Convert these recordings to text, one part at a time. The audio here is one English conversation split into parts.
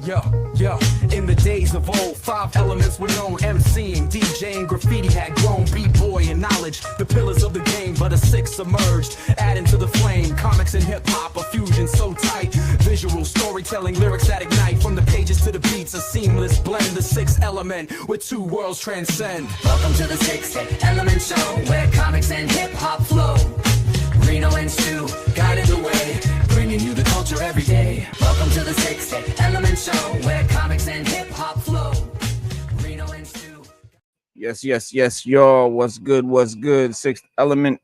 Yo. In the days of old, 5 elements were known: MCing, DJing, graffiti had grown, B-boy and knowledge, the pillars of the game, but a 6th emerged, adding to the flame. Comics and hip-hop, a fusion so tight, visual storytelling, lyrics that ignite, from the pages to the beats, a seamless blend. The 6th element, where 2 worlds transcend. Welcome to the 6th Element Show, where comics and hip-hop flow. Reno and Stu guiding the way, bringing you the culture every day. Welcome to the 6th Element Show, where comics and hip-hop flow. Reno and Stu. Yes, y'all. What's good? 6th Element.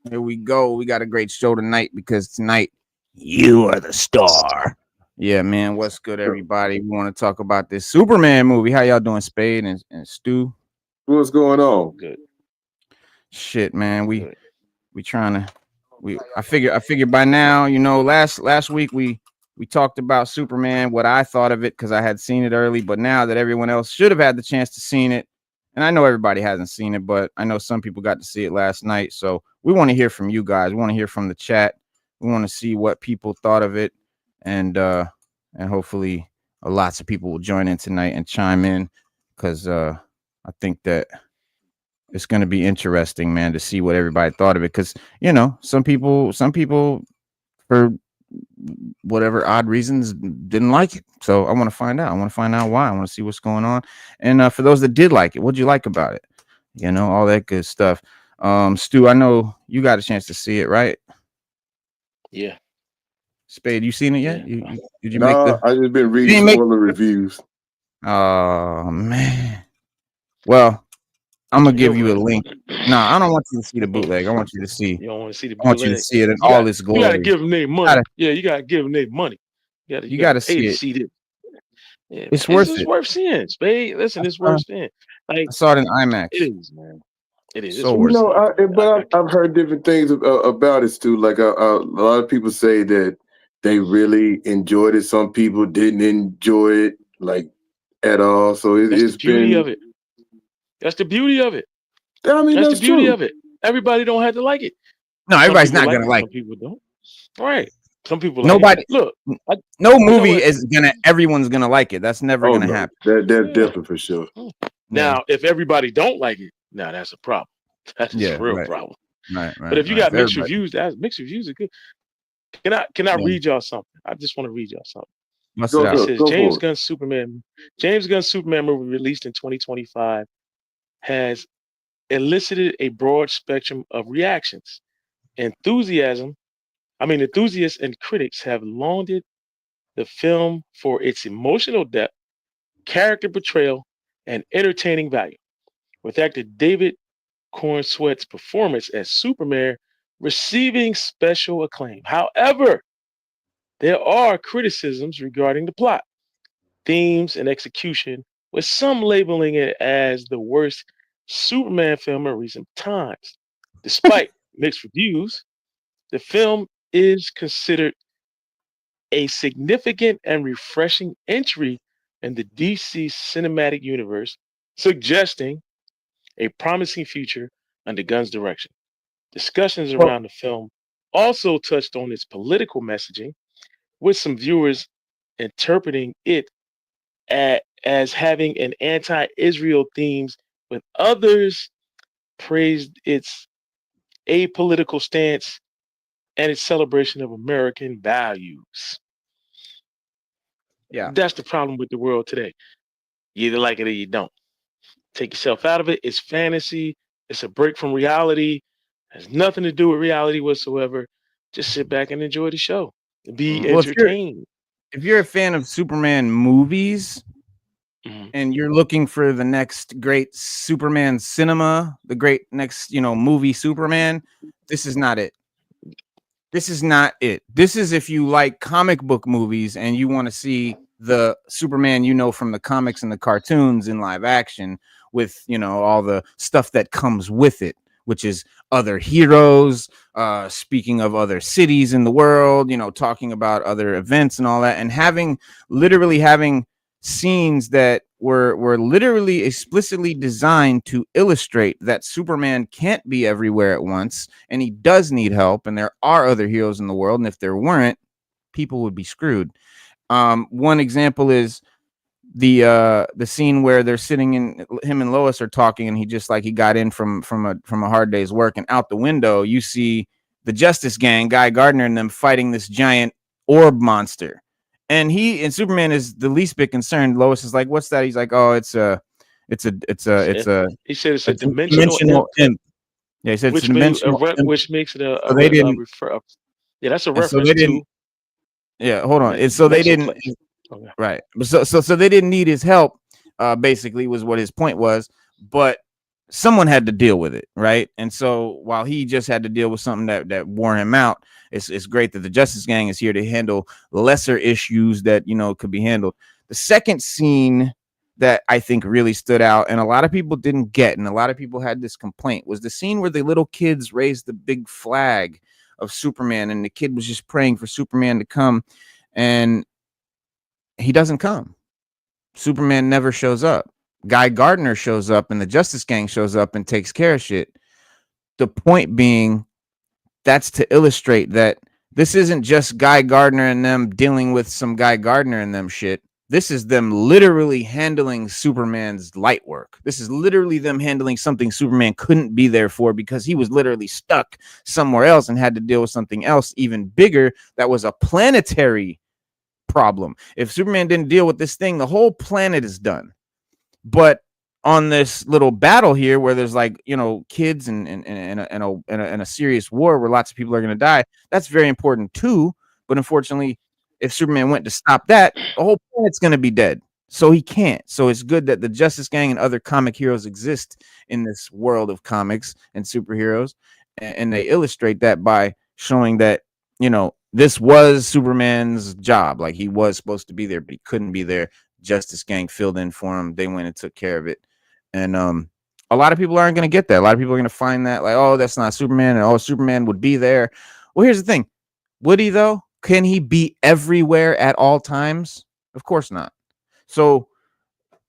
Here we go. We got a great show tonight because tonight you are the star. Yeah, man. What's good, everybody? We want to talk about this Superman movie. How y'all doing, Spade and Stu? What's going on? Good. Shit, man. We trying to. I figure by now, you know, last week we talked about Superman, what I thought of it, because I had seen it early, but now that everyone else should have had the chance to seen it, and I know everybody hasn't seen it, but I know some people got to see it last night, so we want to hear from you guys. We want to hear from the chat. We want to see what people thought of it, and hopefully lots of people will join in tonight and chime in, because I think that it's going to be interesting, man, to see what everybody thought of it. Because, you know, some people for whatever odd reasons didn't like it. So I want to find out. I want to find out why. I want to see what's going on. And for those that did like it, what'd you like about it? You know, all that good stuff. Stu, I know you got a chance to see it, right? Yeah. Spade, you seen it yet? Yeah. Did you make the? I just been reading all the reviews. Oh man. Well, I'm gonna give you a link. No, I don't want you to see the bootleg. I want you to see. You don't want to see the bootleg. I want you to see it in all its glory. You gotta give them their money. You gotta give them their money. You gotta see it. See yeah, it's worth it. It's worth seeing, Spade. Listen, it's worth seeing. Like, I saw it in IMAX. It is, man. It is. So worth it. I've heard different things about it too. Like a lot of people say that they really enjoyed it. Some people didn't enjoy it like at all. So it's the beauty of it. That's the beauty of it. I mean, that's the beauty of it. Everybody don't have to like it. No, everybody's not gonna like it. Some people don't. Right. Some people nobody look. No movie is gonna. Everyone's gonna like it. That's never gonna happen. That's definitely for sure. Now, if everybody don't like it, now that's a problem. That's a real problem. Right. But if you got mixed reviews, mixed reviews are good. Can I read y'all something? I just want to read y'all something. It says James Gunn's Superman movie released in 2025 has elicited a broad spectrum of reactions. Enthusiasts and critics have lauded the film for its emotional depth, character portrayal, and entertaining value, with actor David Cornsweet's performance as Superman receiving special acclaim. However, there are criticisms regarding the plot, themes, and execution, with some labeling it as the worst Superman film in recent times. Despite mixed reviews, the film is considered a significant and refreshing entry in the DC cinematic universe, suggesting a promising future under Gunn's direction. Discussions around the film also touched on its political messaging, with some viewers interpreting it as having an anti-Israel themes, with others praised its apolitical stance and its celebration of American values. Yeah, that's the problem with the world today. You either like it or you don't. Take yourself out of it. It's fantasy. It's a break from reality. It has nothing to do with reality whatsoever. Just sit back and enjoy the show. Be entertained. If you're a fan of Superman movies, and you're looking for the next great Superman cinema, the great next, movie Superman, this is not it. This is not it. This is if you like comic book movies and you want to see the Superman, from the comics and the cartoons in live action with, all the stuff that comes with it, which is other heroes, speaking of other cities in the world, talking about other events and all that, and literally having scenes that were literally explicitly designed to illustrate that Superman can't be everywhere at once, and he does need help, and there are other heroes in the world, and if there weren't, people would be screwed. One example is the scene where they're sitting in, him and Lois are talking, and he got in from a hard day's work, and out the window you see the Justice Gang, Guy Gardner and them fighting this giant orb monster, and Superman is the least bit concerned. Lois is like, "What's that?" He's like, "Oh, it's a he said it's a dimensional imp. Yeah, he said it's a dimensional imp. Which makes it So they didn't. Yeah, that's a reference to. Yeah, hold on. And so they didn't. Okay. Right. So they didn't need his help. Basically, was what his point was. But someone had to deal with it, right? And so while he just had to deal with something that wore him out, it's great that the Justice Gang is here to handle lesser issues that could be handled. The second scene that I think really stood out, and a lot of people didn't get, and a lot of people had this complaint, was the scene where the little kids raised the big flag of Superman, and the kid was just praying for Superman to come, and he doesn't come. Superman never shows up. Guy Gardner shows up, and the Justice Gang shows up and takes care of shit. The point being, that's to illustrate that this isn't just Guy Gardner and them dealing with some Guy Gardner and them shit. This is them literally handling Superman's light work. This is literally them handling something Superman couldn't be there for because he was literally stuck somewhere else and had to deal with something else even bigger that was a planetary problem. If Superman didn't deal with this thing, the whole planet is done. But on this little battle here where there's kids and a serious war where lots of people are going to die, that's very important too. But unfortunately, if Superman went to stop that, the whole planet's going to be dead. So he can't. So it's good that the Justice Gang and other comic heroes exist in this world of comics and superheroes. And they illustrate that by showing that, this was Superman's job. Like, he was supposed to be there, but he couldn't be there. Justice Gang filled in for him. They went and took care of it. And a lot of people aren't going to get that. A lot of people are going to find that like, oh, that's not Superman. And Superman would be there. Well, here's the thing. Would he, though? Can he be everywhere at all times? Of course not. So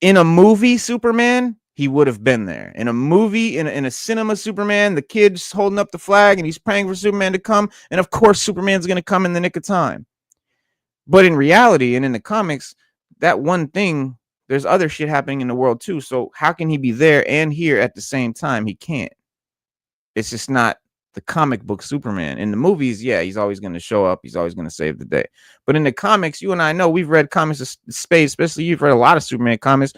in a movie, Superman, he would have been there. In a movie, in a cinema Superman, the kid's holding up the flag and he's praying for Superman to come. And of course, Superman's going to come in the nick of time. But in reality and in the comics, that one thing, there's other shit happening in the world too. So how can he be there and here at the same time? He can't. It's just not the comic book Superman. In the movies, yeah, he's always going to show up. He's always going to save the day. But in the comics, you and I know, we've read comics of space, especially you've read a lot of Superman comics.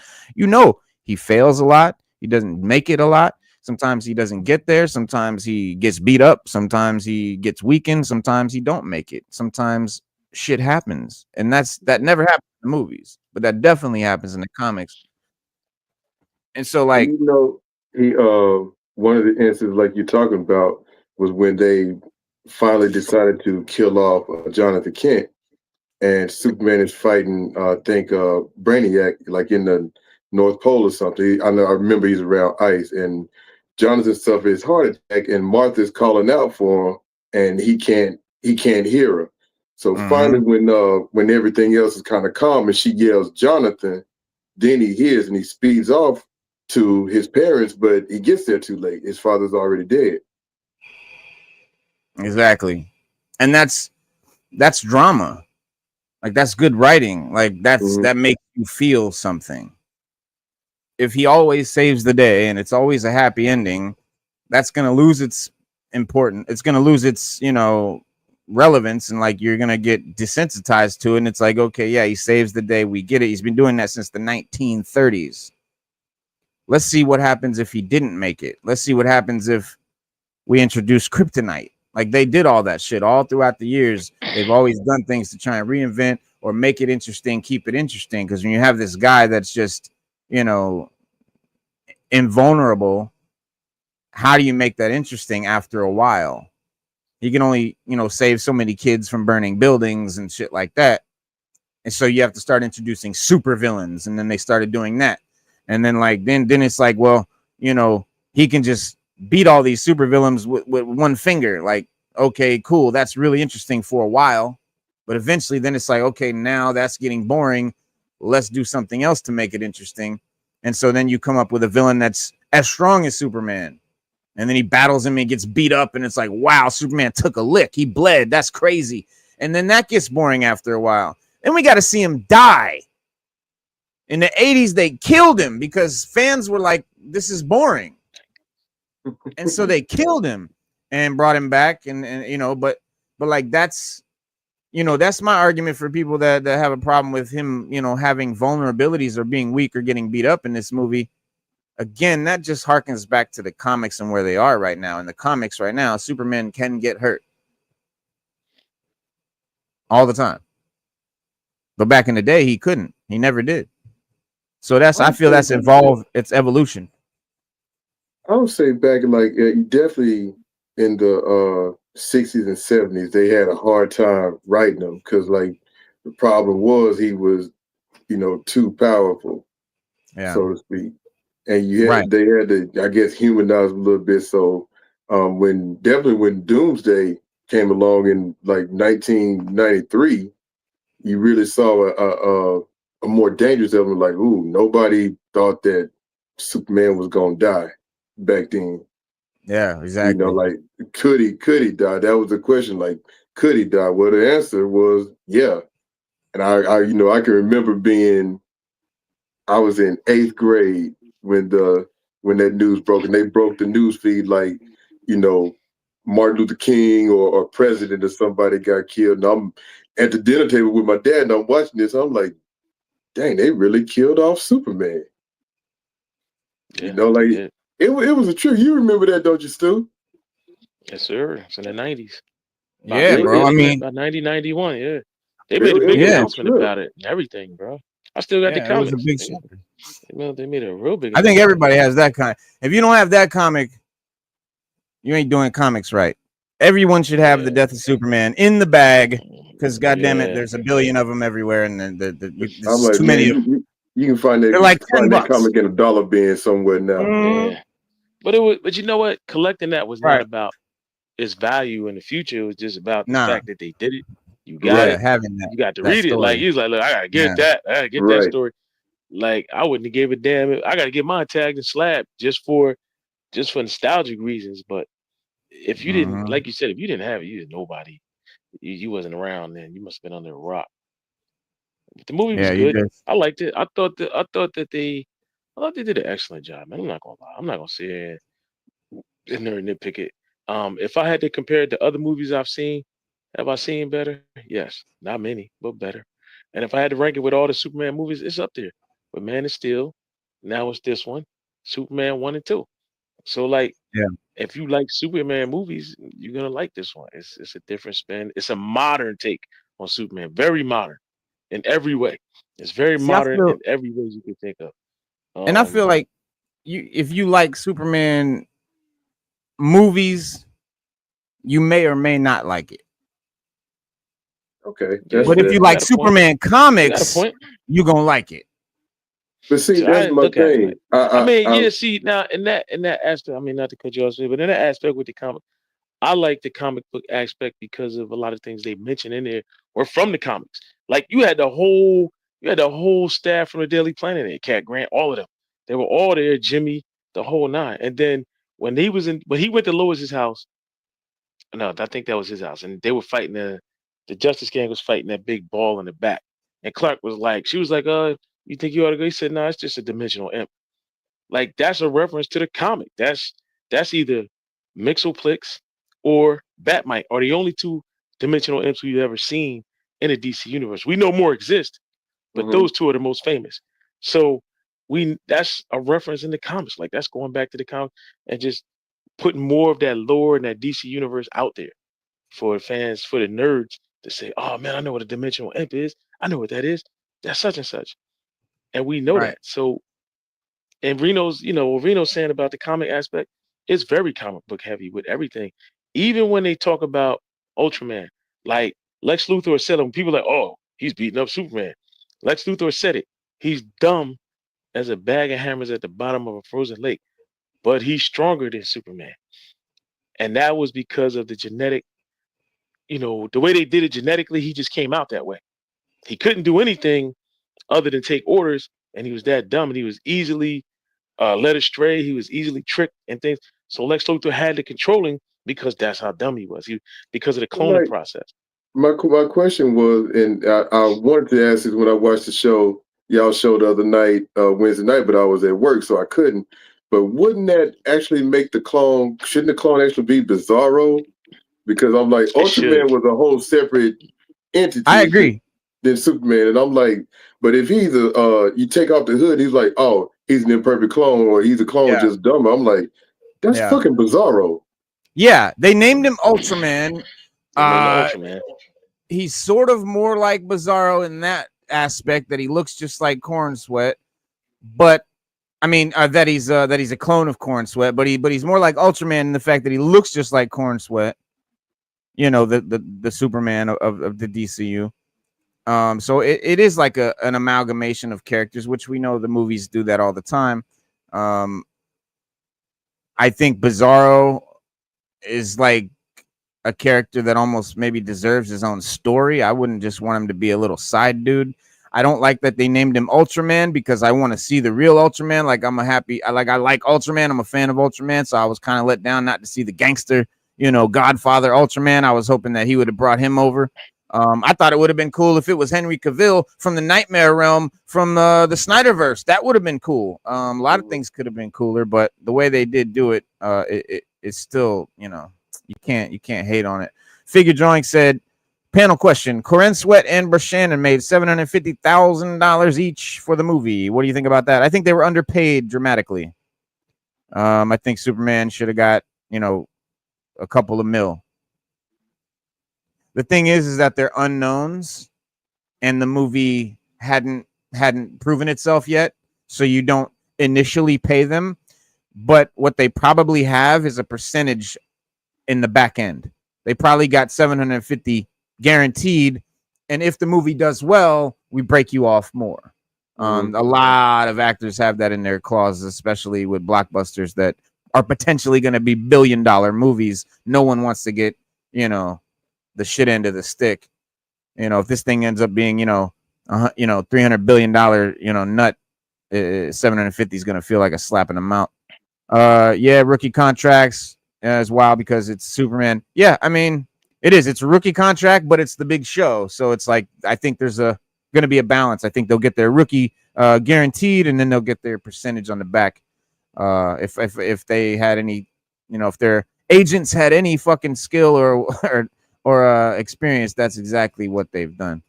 He fails a lot. He doesn't make it a lot. Sometimes he doesn't get there. Sometimes he gets beat up. Sometimes he gets weakened. Sometimes he don't make it. Sometimes shit happens. And that never happens in the movies, but that definitely happens in the comics. And so one of the instances like you're talking about was when they finally decided to kill off Jonathan Kent, and Superman is fighting, Brainiac, like in the North Pole or something. I remember he's around ice, and Jonathan suffers his heart attack, and Martha's calling out for him, and he can't hear her. So finally, when everything else is kind of calm, and she yells Jonathan, then he hears and he speeds off to his parents, but he gets there too late. His father's already dead. Exactly. And that's drama. Like, that's good writing. Like, that makes you feel something. If he always saves the day and it's always a happy ending, that's going to lose its importance. It's going to lose its, relevance, and like, you're going to get desensitized to it. And it's like, okay, yeah, he saves the day. We get it. He's been doing that since the 1930s. Let's see what happens if he didn't make it. Let's see what happens if we introduce kryptonite. Like, they did all that shit all throughout the years. They've always done things to try and reinvent or make it interesting, keep it interesting. Because when you have this guy that's just, invulnerable, how do you make that interesting after a while? He can only, save so many kids from burning buildings and shit like that. And so you have to start introducing super villains. And then they started doing that. And then then it's like, well, he can just beat all these super villains with one finger. Like, okay, cool. That's really interesting for a while. But eventually then it's like, okay, now that's getting boring. Let's do something else to make it interesting. And so then you come up with a villain that's as strong as Superman. And then he battles him and gets beat up. And it's like, wow, Superman took a lick. He bled. That's crazy. And then that gets boring after a while. Then we got to see him die. In the 80s, they killed him because fans were like, this is boring. And so they killed him and brought him back. And you know, but like that's, you know, that's my argument for people that have a problem with him, you know, having vulnerabilities or being weak or getting beat up in this movie. Again, that just harkens back to the comics and where they are right now. In the comics right now, Superman can get hurt all the time. But back in the day, he couldn't. He never did. So that's, I feel that's evolved. It's evolution. I would say back in like definitely in the 60s and 70s, they had a hard time writing him because like the problem was he was, you know, too powerful, so to speak. And you had, they had to, I guess, humanize him a little bit. So when Doomsday came along in like 1993, you really saw a more dangerous element. Like, ooh, nobody thought that Superman was gonna die back then. Yeah, exactly. You know, like could he die? That was the question. Like, could he die? Well, the answer was yeah. And I you know, I can remember I was in 8th grade when that news broke, and they broke the news feed like, you know, Martin Luther King or president or somebody got killed. And I'm at the dinner table with my dad, and I'm watching this. I'm like, dang, they really killed off Superman. Yeah, you know, like it was a trip. You remember that, don't you, Stu? Yes, sir. It's in the 90s. Yeah, bro. I mean, about 90, 91. Yeah, they made a big announcement about it and everything, bro. I still got the comics. It was a big story. They made a real big. I think everybody has that kind. If you don't have that comic, you ain't doing comics right. Everyone should have the Death of Superman in the bag because, goddamn it, there's a billion of them everywhere, and there's like, too many of them. You can find that. They're like find $10. That comic in a dollar bin somewhere now. Yeah. But you know what? Collecting that was not about its value in the future. It was just about the fact that they did it. You got it. Having that. You got to read story. it. Like he was like, look, I gotta get that. I gotta get that story. Like I wouldn't have gave a damn. I gotta get mine tagged and slapped just for nostalgic reasons. But if you didn't, like you said, if you didn't have it, you was nobody. You wasn't around then. You must have been under a rock. But the movie was good. I liked it. I thought they did an excellent job, man. I'm not gonna lie. I'm not gonna sit here and nitpick it. If I had to compare it to other movies I've seen, have I seen better? Yes, not many, but better. And if I had to rank it with all the Superman movies, it's up there. But Man of Steel, now it's this one, Superman 1 and 2. So like, if you like Superman movies, you're gonna like this one. It's a different spin. It's a modern take on Superman, very modern in every way. It's very modern in every way you can think of. And I feel like if you like Superman movies, you may or may not like it. Okay. But if you like Superman comics, you're gonna like it. But see, that's my thing. See, now in that aspect, I mean, not to cut you off, but in that aspect with the comic, I like the comic book aspect because of a lot of things they mentioned in there were from the comics. Like you had the whole staff from the Daily Planet there, Cat Grant, all of them. They were all there, Jimmy, the whole nine. And then when he went to Lois's house, no, I think that was his house, and they were fighting the Justice Gang was fighting that big ball in the back. And Clark was like, she was like, you think you ought to go? He said, no, it's just a dimensional imp. Like that's a reference to the comic. That's either Mixoplex or Batmite are the only two dimensional imps we've ever seen in the DC universe. We know more exist, but those two are the most famous. So that's a reference in the comics. Like that's going back to the comic and just putting more of that lore and that DC universe out there for fans, for the nerds to say, oh man, I know what a dimensional imp is. I know what that is. That's such and such. And we know that. So, and Reno's saying about the comic aspect, it's very comic book heavy with everything. Even when they talk about Ultraman, like Lex Luthor said, when people are like, oh, he's beating up Superman. Lex Luthor said it. He's dumb as a bag of hammers at the bottom of a frozen lake, but he's stronger than Superman. And that was because of the genetic, the way they did it genetically, he just came out that way. He couldn't do anything other than take orders, and he was that dumb, and he was easily led astray. He was easily tricked and things. So Lex Luthor had to control him because that's how dumb he was. Because of the cloning process. My question was, and I wanted to ask this when I watched the show, y'all show the other night, Wednesday night, but I was at work, so I couldn't. But wouldn't that actually make the clone? Shouldn't the clone actually be Bizarro? Because I'm like, Ultraman was a whole separate entity. I agree. Than Superman, and I'm like, but if he's you take off the hood, he's like, oh, he's an imperfect clone, or he's a clone just dumber. I'm like, that's fucking Bizarro. Yeah, they named him Ultraman. Ultraman. He's sort of more like Bizarro in that aspect that he looks just like Corn Sweat, but I mean that he's a clone of Corn Sweat, but he's more like Ultraman in the fact that he looks just like Corn Sweat. You know, the Superman of the DCU. So it is like an amalgamation of characters, which we know the movies do that all the time. I think Bizarro is like a character that almost maybe deserves his own story. I wouldn't just want him to be a little side dude. I don't like that they named him Ultraman because I want to see the real Ultraman. Like I like Ultraman. I'm a fan of Ultraman, so I was kind of let down not to see the gangster, Godfather Ultraman. I was hoping that he would have brought him over. I thought it would have been cool if it was Henry Cavill from the Nightmare Realm from the Snyderverse. That would have been cool. A lot of things could have been cooler, but the way they did do it, it's still, you can't hate on it. Figure Drawing said, panel question: Corinne Sweat and Shannon made $750,000 each for the movie. What do you think about that? I think they were underpaid dramatically. I think Superman should have got, a couple of mil. The thing is that they're unknowns, and the movie hadn't proven itself yet, so you don't initially pay them. But what they probably have is a percentage in the back end. They probably got 750 guaranteed, and if the movie does well, we break you off more. A lot of actors have that in their clauses, especially with blockbusters that are potentially going to be billion-dollar movies. No one wants to get, the shit end of the stick. If this thing ends up being, $300 billion, nut, 750 is going to feel like a slap in the mouth. Rookie contracts as well because it's Superman. Yeah, I mean, it is. It's a rookie contract, but it's the big show. So it's like, I think there's going to be a balance. I think they'll get their rookie guaranteed, and then they'll get their percentage on the back. If they had any, if their agents had any fucking skill or experience, that's exactly what they've done.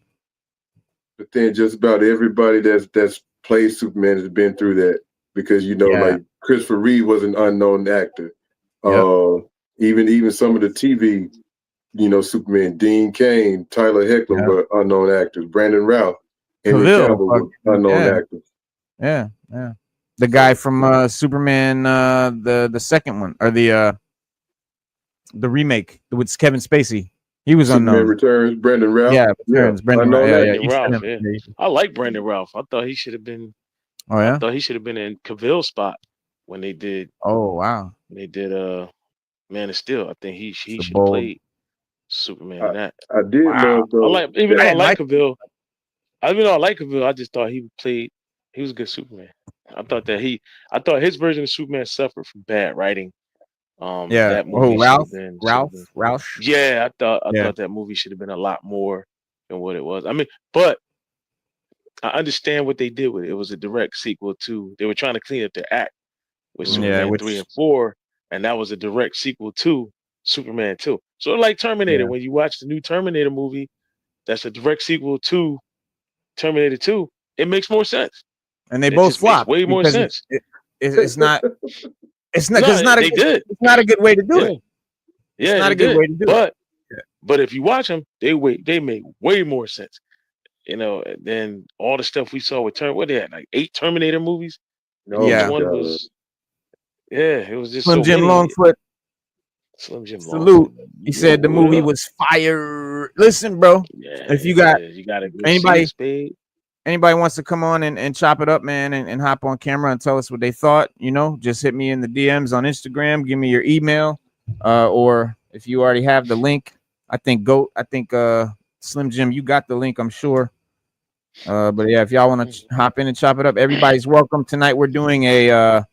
But then just about everybody that's played Superman has been through that because like Christopher Reeve was an unknown actor. Yep. Even some of the TV, Superman, Dean Cain, Tyler Hoechlin were unknown actors. Brandon Routh, Henry Cavill were unknown actors. Yeah. The guy from Superman, the second one, or the remake with Kevin Spacey. He was Superman unknown. Returns, Brandon Routh. Yeah, Returns, Brandon Routh. I like Brandon Routh. I thought he should have been. Oh yeah. I thought he should have been in Cavill's spot when they did. Oh wow. When they did Man of Steel. I think he should have played Superman in that. I did love though. I like Cavill. Even though I like Cavill, I just thought he was a good Superman. I thought his version of Superman suffered from bad writing. That movie Ralph. Yeah, I thought that movie should have been a lot more than what it was. I mean, but I understand what they did with it. It was a direct sequel to. They were trying to clean up their act with Superman 3 and 4, and that was a direct sequel to Superman 2. So like Terminator, when you watch the new Terminator movie, that's a direct sequel to Terminator 2. It makes more sense. And they both flop. Way more sense. It's not. It's not. It's not a good way to do it. Yeah, it's not a good way to do it. But if you watch them, they make way more sense. Than all the stuff we saw with what they had, like 8 Terminator movies. It was just Slim Jim Longfoot. Slim Jim Salute. He said the movie was fire. Listen, bro. If you got anybody wants to come on and chop it up, man, and hop on camera and tell us what they thought, just hit me in the DMs on Instagram. Give me your email, or if you already have the link, I think Slim Jim, you got the link, I'm sure. But yeah, if y'all want to hop in and chop it up, everybody's welcome. Tonight we're doing the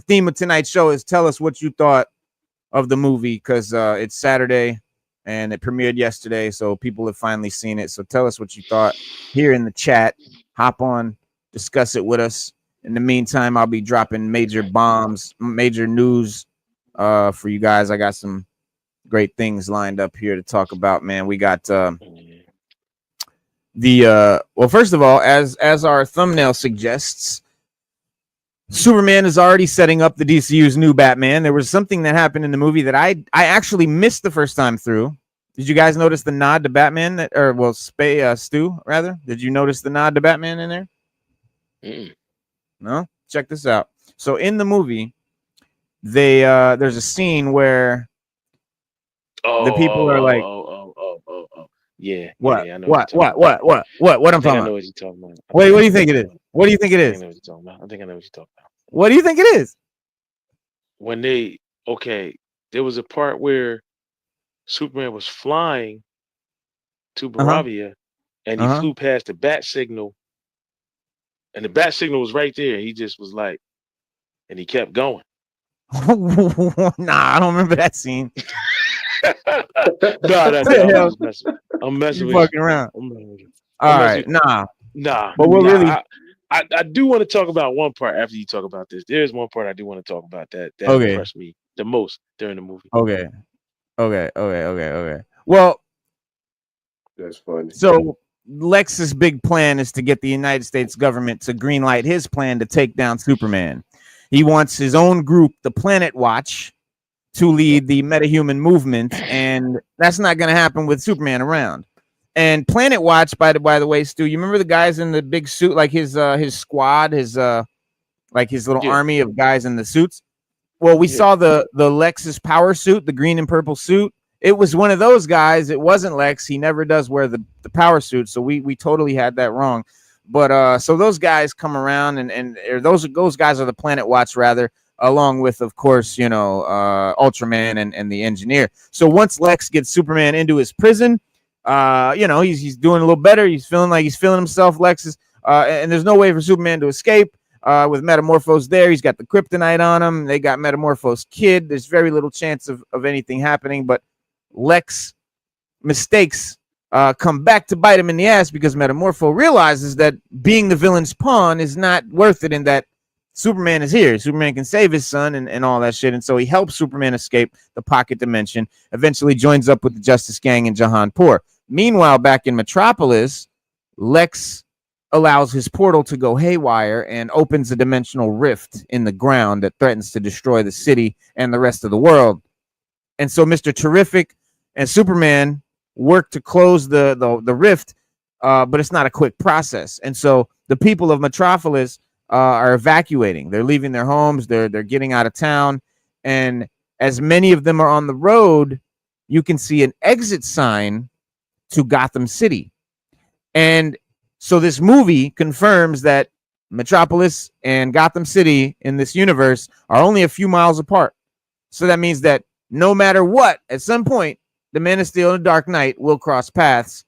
theme of tonight's show is tell us what you thought of the movie, because it's Saturday and it premiered yesterday, so people have finally seen it. So tell us what you thought here in the chat. Hop on, discuss it with us. In the meantime, I'll be dropping major bombs, major news for you guys. I got some great things lined up here to talk about, man. We got well, first of all, as our thumbnail suggests, Superman is already setting up the DCU's new Batman. There was something that happened in the movie that I actually missed the first time through. Did you guys notice the nod to Batman? Stu, rather? Did you notice the nod to Batman in there? No? Check this out. So in the movie, there's a scene where the people are like, yeah. What? Yeah, I know What I'm I talking know about? what you're talking about. Wait, what do you think it is? What do you think it I is? know what you're talking about. I think I know what you're talking about. What do you think it is? When there was a part where Superman was flying to Baravia and he flew past the bat signal, and the bat signal was right there. He just was like, and he kept going. Nah, I don't remember that scene. I'm messing you with fucking around. you. All right, nah. But really, I do want to talk about one part after you talk about this. There's one part I do want to talk about that impressed me the most during the movie. Okay. Well, that's funny. So Lex's big plan is to get the United States government to greenlight his plan to take down Superman. He wants his own group, the Planet Watch, to lead the metahuman movement, and that's not going to happen with Superman around. And Planet Watch, by the way, Stu, you remember the guys in the big suit, like his squad, his little army of guys in the suits? Well, we saw the Lex's power suit, the green and purple suit. It was one of those guys. It wasn't Lex. He never does wear the power suit, so we totally had that wrong. But so those guys come around, and those guys are the Planet Watch, rather, along with, of course, Ultraman and the Engineer. So once Lex gets Superman into his prison, he's doing a little better. He's feeling himself. Lex is, and there's no way for Superman to escape. With Metamorphose there, he's got the kryptonite on him. They got Metamorphose Kid. There's very little chance of anything happening, but Lex mistakes come back to bite him in the ass because Metamorpho realizes that being the villain's pawn is not worth it, and that Superman is here. Superman can save his son and all that shit, and so he helps Superman escape the pocket dimension, eventually joins up with the Justice Gang in Jahanpur. Meanwhile, back in Metropolis, Lex allows his portal to go haywire and opens a dimensional rift in the ground that threatens to destroy the city and the rest of the world. And so Mr. Terrific and Superman work to close the rift, but it's not a quick process. And so the people of Metropolis are evacuating. They're leaving their homes. They're getting out of town. And as many of them are on the road, you can see an exit sign to Gotham City. And so this movie confirms that Metropolis and Gotham City in this universe are only a few miles apart. So that means that no matter what, at some point, the Man of Steel and the Dark Knight will cross paths.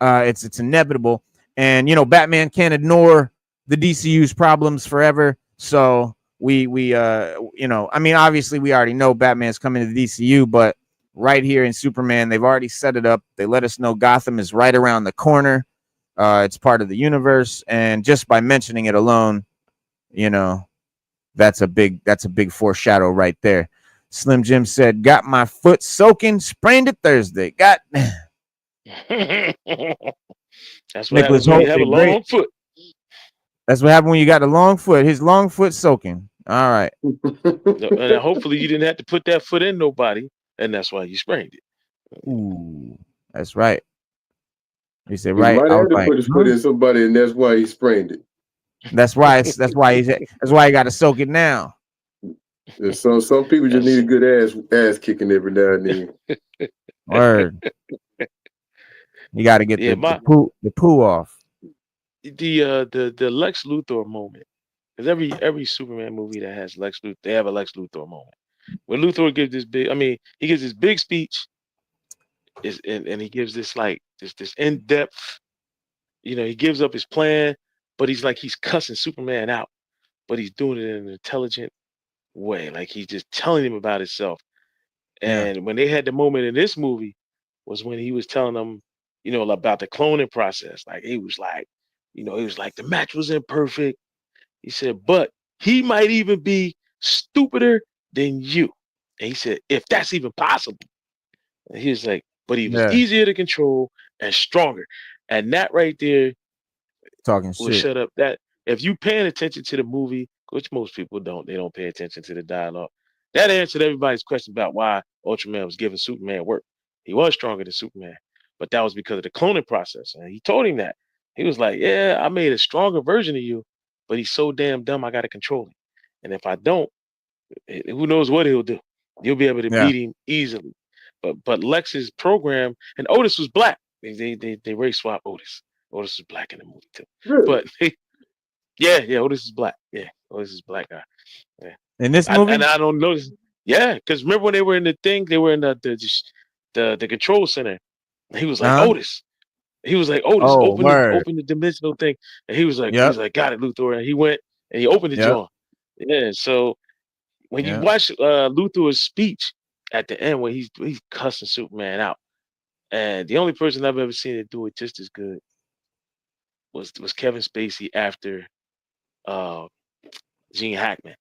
It's inevitable. And, Batman can't ignore the DCU's problems forever. So obviously we already know Batman's coming to the DCU, but right here in Superman, they've already set it up. They let us know Gotham is right around the corner. It's part of the universe, and just by mentioning it alone, that's a big foreshadow right there. Slim Jim said, "Got my foot soaking, sprained it Thursday." That's what happens when you have a long foot. That's what happened when you got a long foot. His long foot soaking. All right. And hopefully you didn't have to put that foot in nobody, and that's why you sprained it. Ooh, that's right. He said, he "Right." might have to put his foot in somebody, and that's why he sprained it. That's why he got to soak it now. So some people just need a good ass kicking every now and then. Word. You got to get the poo off. The Lex Luthor moment, because every Superman movie that has Lex Luthor, they have a Lex Luthor moment. When Luthor gives this big speech, and he gives this in-depth, he gives up his plan, but he's cussing Superman out, but he's doing it in an intelligent way. Like he's just telling him about himself. And when they had the moment in this movie was when he was telling them, about the cloning process. Like he was like, the match was imperfect. He said, but he might even be stupider than you. And he said, if that's even possible. And he was like, but he was Yeah. easier to control and stronger. And that right there Talking will shit. shut up that. If you paying attention to the movie, which most people don't, they don't pay attention to the dialogue. That answered everybody's question about why Ultraman was giving Superman work. He was stronger than Superman, but that was because of the cloning process. And he told him that. He was like, yeah, I made a stronger version of you, but he's so damn dumb, I got to control him. And if I don't, who knows what he'll do. You'll be able to Yeah. beat him easily. But Lex's program, and Otis was black. They race swap Otis. Otis was black in the movie too. Really? But yeah, Otis is black. Yeah, Otis is black guy. Yeah. In this movie? And I don't notice. Yeah, because remember when they were in the thing, they were in the control center. He was like Otis. He was like Otis, Oh, open the dimensional thing. And he was like, got it, Luthor. And he went and he opened the jaw. Yeah. So when you watch Luthor's speech at the end, when he's cussing Superman out, and the only person I've ever seen it do it just as good was Kevin Spacey after Gene Hackman.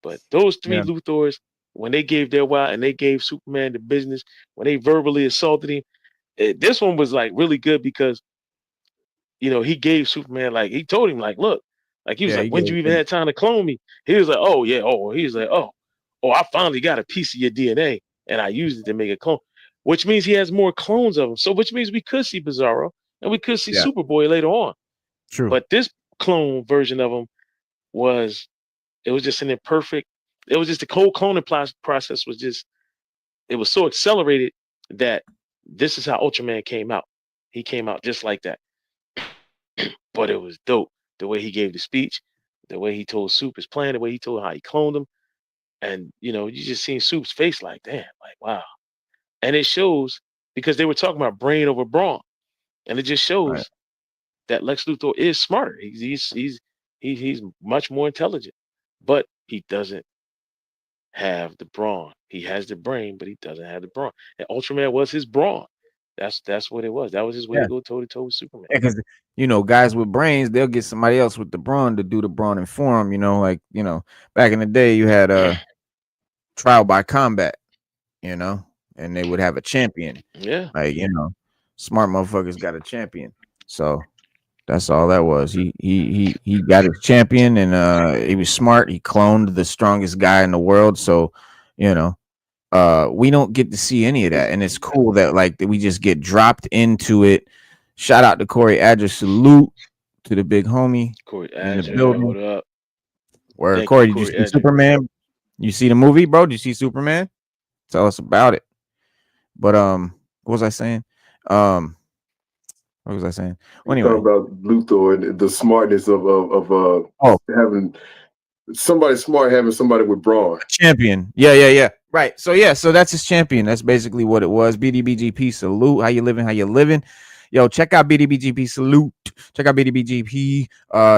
But those three Luthors, when they gave their wild and they gave Superman the business, when they verbally assaulted him, this one was like really good because he gave Superman, like, he told him, like, look, like he was like, when you even had time to clone me? He was like, oh yeah, he was like, oh, I finally got a piece of your DNA and I used it to make a clone, which means he has more clones of him. So which means we could see Bizarro and we could see Superboy later on. True. But this clone version of him was just an imperfect. It was just the whole cloning process was just, it was so accelerated that this is how Ultraman came out. He came out just like that. But it was dope. The way he gave the speech, the way he told Soup his plan, the way he told how he cloned him. And, you just seen Soup's face like, damn, like, wow. And it shows because they were talking about brain over brawn. And it just shows that Lex Luthor is smarter. He's much more intelligent, but he doesn't have the brawn. He has the brain, but he doesn't have the brawn. And Ultraman was his brawn. That's what it was. That was his way to go toe to toe with Superman. Because guys with brains, they'll get somebody else with the brawn to do the brawn and form. Like back in the day, you had a trial by combat, and they would have a champion. Yeah, like smart motherfuckers got a champion. So that's all that was. He got his champion, and he was smart. He cloned the strongest guy in the world. So we don't get to see any of that, and it's cool that that we just get dropped into it. Shout out to Corey Adger, salute to the big homie Corey in the building. What up? Where Corey, did you see Superman? You see the movie, bro? Did you see Superman? Tell us about it. But what was I saying? What was I saying? Well, anyway, talking about Luthor and the smartness of having somebody smart, having somebody with brawn. Champion. Yeah. Right. So that's his champion. That's basically what it was. BDBGP salute. How you living? Yo, check out BDBGP salute. Check out BDBGP,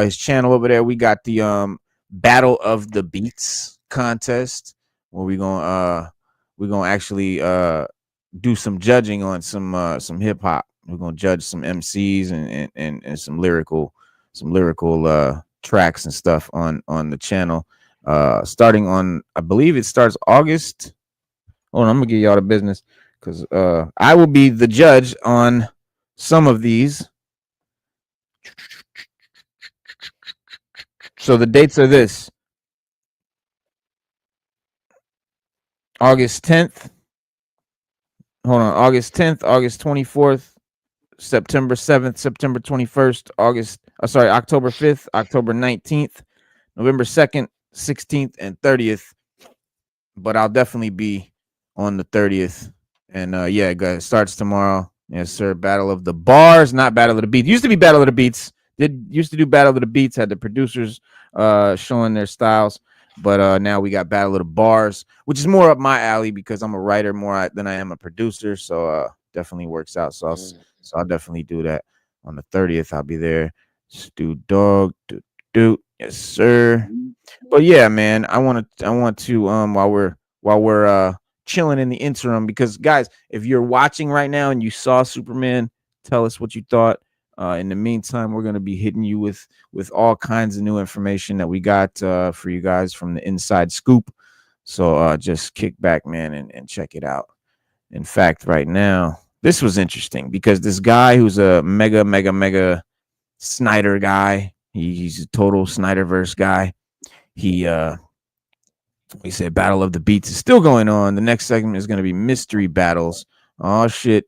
his channel over there. We got the Battle of the Beats contest where we're gonna actually do some judging on some hip hop. We're gonna judge some MCs and some lyrical tracks and stuff on the channel. Starting on, I believe it starts August. Hold on, I'm gonna give y'all the business because I will be the judge on some of these. So the dates are this: August 10th. Hold on, August 10th, August 24th, September 7th, September 21st, October 5th, October 19th, November 2nd, 16th, and 30th. But I'll definitely be on the 30th. And guys, it starts tomorrow. Yes, sir. Battle of the Bars, not Battle of the Beats. Used to be Battle of the Beats. Used to do Battle of the Beats, had the producers showing their styles. But now we got Battle of the Bars, which is more up my alley because I'm a writer more than I am a producer. So definitely works out. So I'll definitely do that on the 30th. I'll be there. Stu Dog, do yes, sir. But yeah, man, I want to while we're chilling in the interim, because guys, if you're watching right now and you saw Superman, tell us what you thought. In the meantime, we're going to be hitting you with all kinds of new information that we got for you guys from the Inside Scoop. So just kick back, man, and check it out. In fact, right now, this was interesting because this guy who's a mega Snyder guy, he's a total Snyderverse guy. He said Battle of the Beats is still going on. The next segment is going to be mystery battles. Oh shit.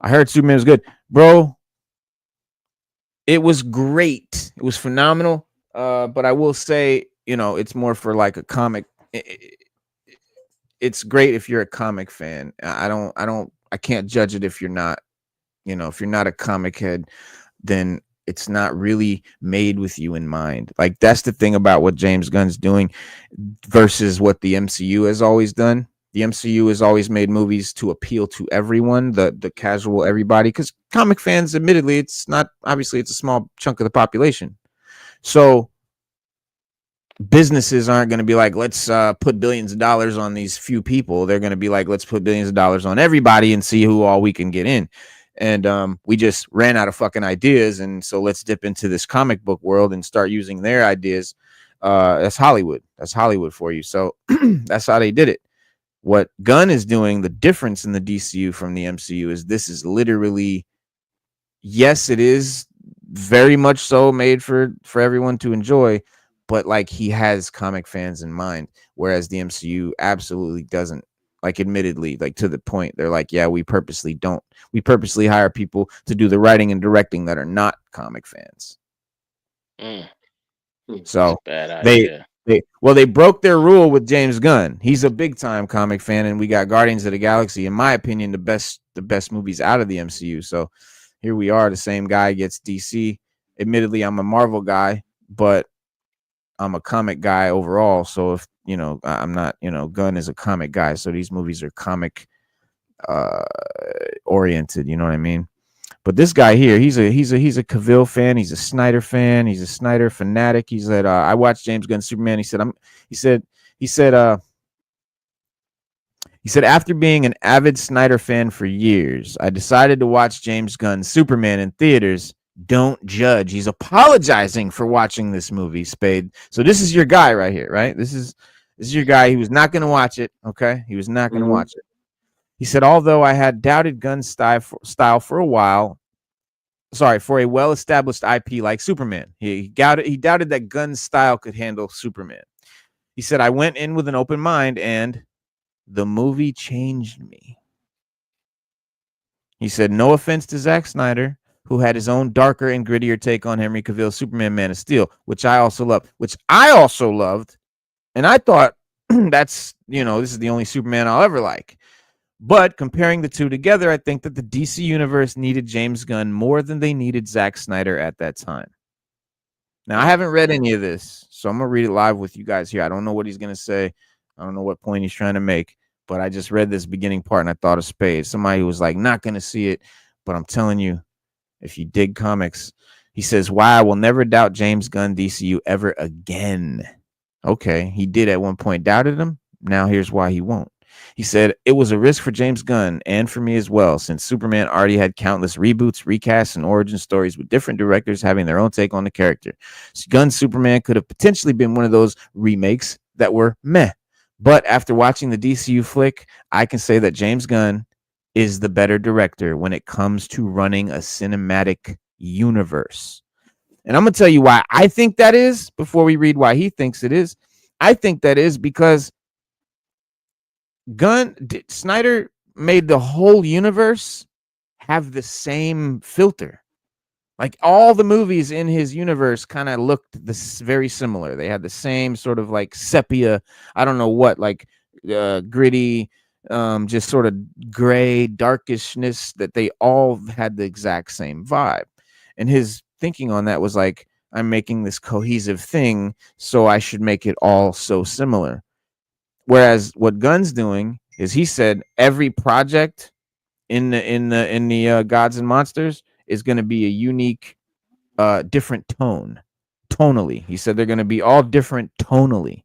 I heard Superman was good. Bro, it was great. It was phenomenal. But I will say, it's more for like a comic. It's great if you're a comic fan. I can't judge it if you're not. If you're not a comic head, then it's not really made with you in mind. Like, that's the thing about what James Gunn's doing versus what the MCU has always done. The MCU has always made movies to appeal to everyone, the casual everybody, because comic fans, admittedly, it's a small chunk of the population. So businesses aren't going to be like, let's put billions of dollars on these few people. They're going to be like, let's put billions of dollars on everybody and see who all we can get in. And we just ran out of fucking ideas, and so let's dip into this comic book world and start using their ideas. That's Hollywood. That's Hollywood for you. So that's how they did it. What Gunn is doing, the difference in the DCU from the MCU is this is literally, yes, it is very much so made for everyone to enjoy, but like he has comic fans in mind, whereas the MCU absolutely doesn't. Like, admittedly, like to the point, they're like, yeah, we purposely hire people to do the writing and directing that are not comic fans. So they broke their rule with James Gunn. He's a big time comic fan, and we got Guardians of the Galaxy, in my opinion, the best movies out of the MCU. So here we are. The same guy gets DC. Admittedly, I'm a Marvel guy, but I'm a comic guy overall. So if I'm not, Gunn is a comic guy. So these movies are comic oriented. You know what I mean? But this guy here, he's a Cavill fan. He's a Snyder fan. He's a Snyder fanatic. He said, I watched James Gunn's Superman. He said, after being an avid Snyder fan for years, I decided to watch James Gunn's Superman in theaters. Don't judge. He's apologizing for watching this movie, Spade. So this is your guy right here, right? This is your guy. He was not going to watch it. Okay. He was not going to watch it. He said, although I had doubted Gunn's style for a while, for a well-established IP like Superman, he doubted that Gunn's style could handle Superman. He said, I went in with an open mind and the movie changed me. He said, no offense to Zack Snyder, who had his own darker and grittier take on Henry Cavill's Superman Man of Steel, which I also loved. And I thought this is the only Superman I'll ever like. But comparing the two together, I think that the DC universe needed James Gunn more than they needed Zack Snyder at that time. Now, I haven't read any of this, so I'm going to read it live with you guys here. I don't know what he's going to say. I don't know what point he's trying to make, but I just read this beginning part and I thought of Spade. Somebody who was like, not going to see it, but I'm telling you, if you dig comics, he says, why I will never doubt James Gunn DCU ever again. Okay, he did at one point doubted him. Now here's why he won't. He said, it was a risk for James Gunn and for me as well, since Superman already had countless reboots, recasts, and origin stories with different directors having their own take on the character. Gunn's Superman could have potentially been one of those remakes that were meh. But after watching the DCU flick, I can say that James Gunn is the better director when it comes to running a cinematic universe. And I'm going to tell you why I think that is before we read why he thinks it is. I think that is because Snyder made the whole universe have the same filter. Like, all the movies in his universe kind of looked very similar. They had the same sort of like sepia, I don't know what, like gritty, just sort of gray darkishness, that they all had the exact same vibe. And his thinking on that was like, I'm making this cohesive thing, so I should make it all so similar. Whereas what Gunn's doing is, he said every project in the Gods and Monsters is going to be a unique, different tonally. He said they're going to be all different tonally.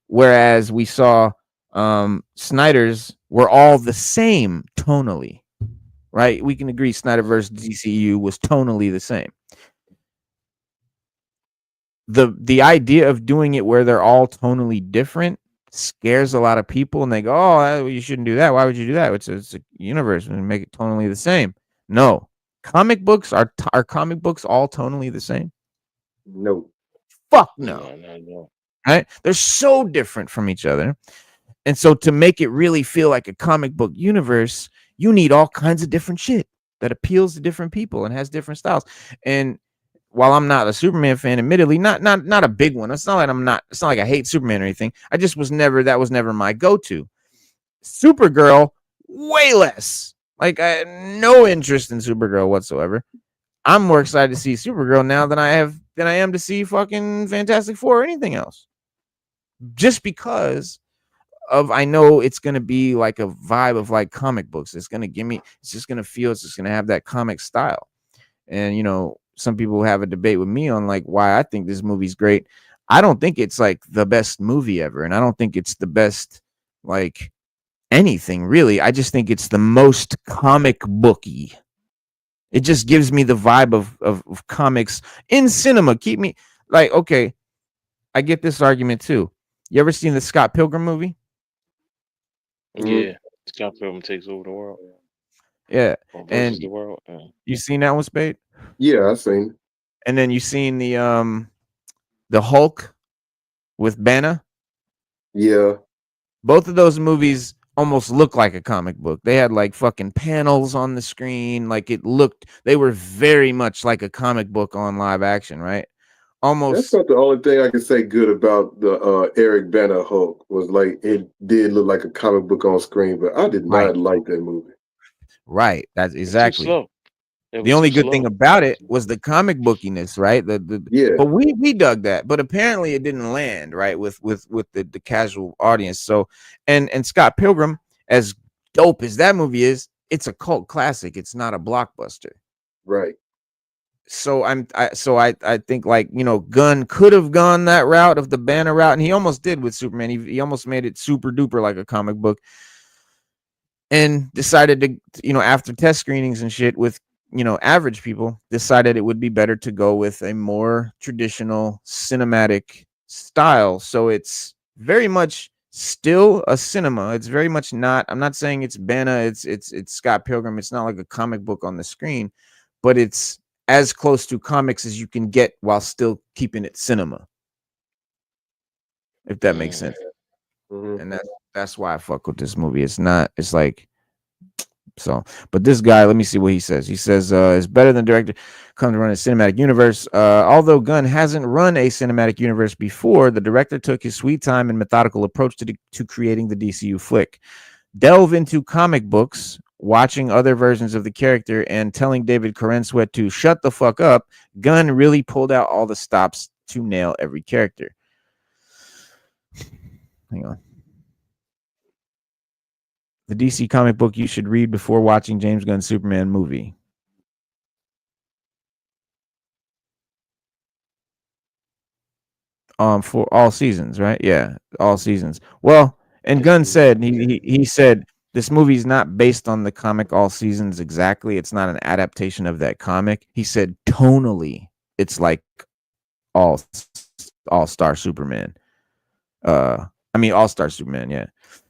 Whereas we saw Snyder's were all the same tonally, right? We can agree Snyderverse DCU was tonally the same. The idea of doing it where they're all tonally different scares a lot of people, and they go, "Oh, you shouldn't do that. Why would you do that? It's a universe and make it tonally the same." No, comic books are comic books all tonally the same? No. Fuck no. No. Right? They're so different from each other. And so to make it really feel like a comic book universe, you need all kinds of different shit that appeals to different people and has different styles. And while I'm not a Superman fan, admittedly, not a big one. It's not like I hate Superman or anything. I just that was never my go-to. Supergirl, way less. Like I had no interest in Supergirl whatsoever. I'm more excited to see Supergirl now than I am to see fucking Fantastic Four or anything else. Just because I know it's gonna be like a vibe of like comic books. It's just gonna have that comic style. And some people have a debate with me on like why I think this movie's great. I don't think it's like the best movie ever, and I don't think it's the best like anything really. I just think it's the most comic booky. It just gives me the vibe of comics in cinema. Keep me like, okay, I get this argument too. You ever seen the Scott Pilgrim movie? Yeah, Scott Pilgrim takes over the world. Yeah, and the world. You seen that one, Spade? Yeah, I seen. And then you seen the Hulk with Banner? Yeah. Both of those movies almost look like a comic book. They had like fucking panels on the screen. Like they were very much like a comic book on live action, right? Almost. That's not the only thing I can say good about the Eric Bana Hulk was like it did look like a comic book on screen, but I did not like that movie. Right. That's exactly. The only good thing about it was the comic bookiness, right? Yeah. But we dug that, but apparently it didn't land right with the casual audience. So and Scott Pilgrim, as dope as that movie is, it's a cult classic. It's not a blockbuster. Right. So I think like Gunn could have gone that route of the Banner route, and he almost did with Superman. He almost made it super duper like a comic book, and decided to after test screenings and shit with average people, decided it would be better to go with a more traditional cinematic style. So it's very much still a cinema. It's very much not. I'm not saying it's Banner. It's Scott Pilgrim. It's not like a comic book on the screen, but it's as close to comics as you can get while still keeping it cinema. If that makes sense. Mm-hmm. And that's why I fuck with this movie. It's like. So, but this guy, let me see what he says. He says, it's better than director come to run a cinematic universe. Although Gunn hasn't run a cinematic universe before, the director took his sweet time and methodical approach to creating the DCU flick. Delve into comic books, watching other versions of the character, and telling David Corenswet to shut the fuck up. Gunn really pulled out all the stops to nail every character. Hang on. The DC comic book you should read before watching James Gunn's Superman movie. For all seasons, right? Yeah, all seasons. Well, and Gunn said he said this movie's not based on the comic All Seasons exactly. It's not an adaptation of that comic. He said tonally, it's like All-Star Superman. All-Star Superman, yeah.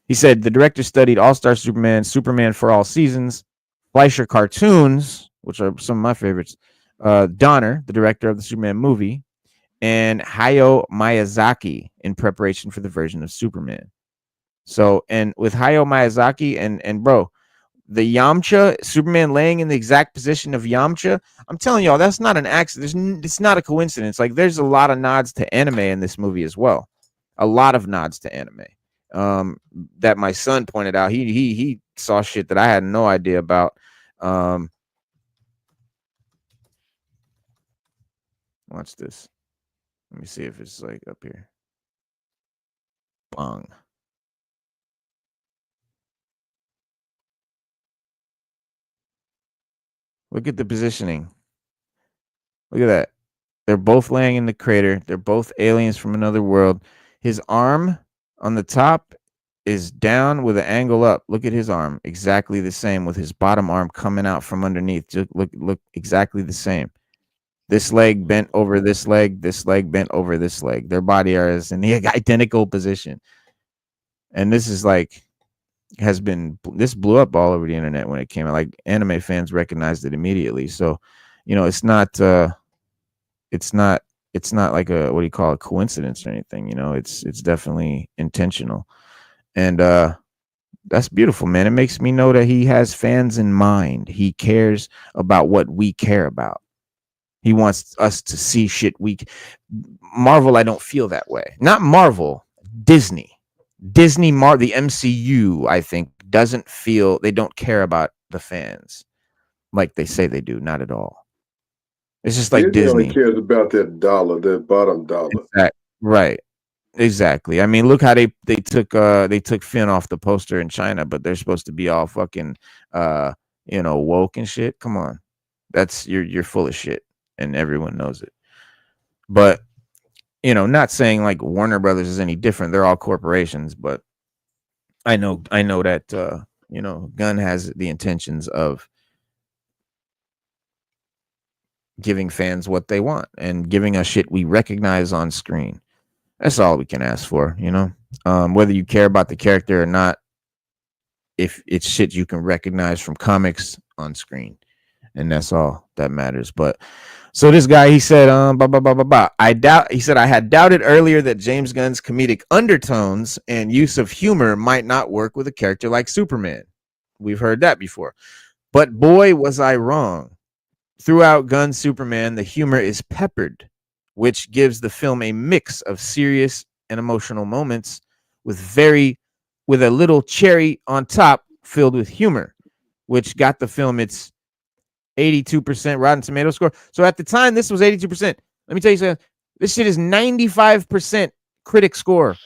He said the director studied All-Star Superman, Superman for All Seasons, Fleischer cartoons, which are some of my favorites, Donner, the director of the Superman movie, and Hayao Miyazaki in preparation for the version of Superman. So, and with Hayao Miyazaki and bro, the Yamcha, Superman laying in the exact position of Yamcha, I'm telling y'all, that's not an accident. It's not a coincidence. Like, there's a lot of nods to anime in this movie as well. A lot of nods to anime. That my son pointed out. He saw shit that I had no idea about. Watch this. Let me see if it's like up here. Bong. Look at the positioning. Look at that. They're both laying in the crater. They're both aliens from another world. His arm on the top is down with an angle up. Look at his arm, exactly the same, with his bottom arm coming out from underneath. Just look exactly the same. This leg bent over this leg bent over this leg. Their body is in the identical position. And this is like this blew up all over the internet when it came out. Like anime fans recognized it immediately. So, it's not like a, what do you call it, coincidence or anything. It's definitely intentional. And that's beautiful, man. It makes me know that he has fans in mind. He cares about what we care about. He wants us to see shit. Marvel, I don't feel that way. Not Marvel, Disney. The MCU, I think, they don't care about the fans like they say they do. Not at all. It's just like Disney only cares about that dollar, that bottom dollar. Right. Exactly. I mean, look how they took Finn off the poster in China, but they're supposed to be all fucking woke and shit. Come on. That's you're full of shit, and everyone knows it. But not saying like Warner Brothers is any different. They're all corporations, but I know that Gunn has the intentions of giving fans what they want and giving us shit we recognize on screen. That's all we can ask for, whether you care about the character or not. If it's shit you can recognize from comics on screen, and that's all that matters. But so this guy, he said, he said, I had doubted earlier that James Gunn's comedic undertones and use of humor might not work with a character like Superman. We've heard that before, but boy, was I wrong. Throughout Gunn's Superman, the humor is peppered, which gives the film a mix of serious and emotional moments with a little cherry on top filled with humor, which got the film its 82% Rotten Tomato score. So at the time, this was 82%. Let me tell you something. This shit is 95% critic score.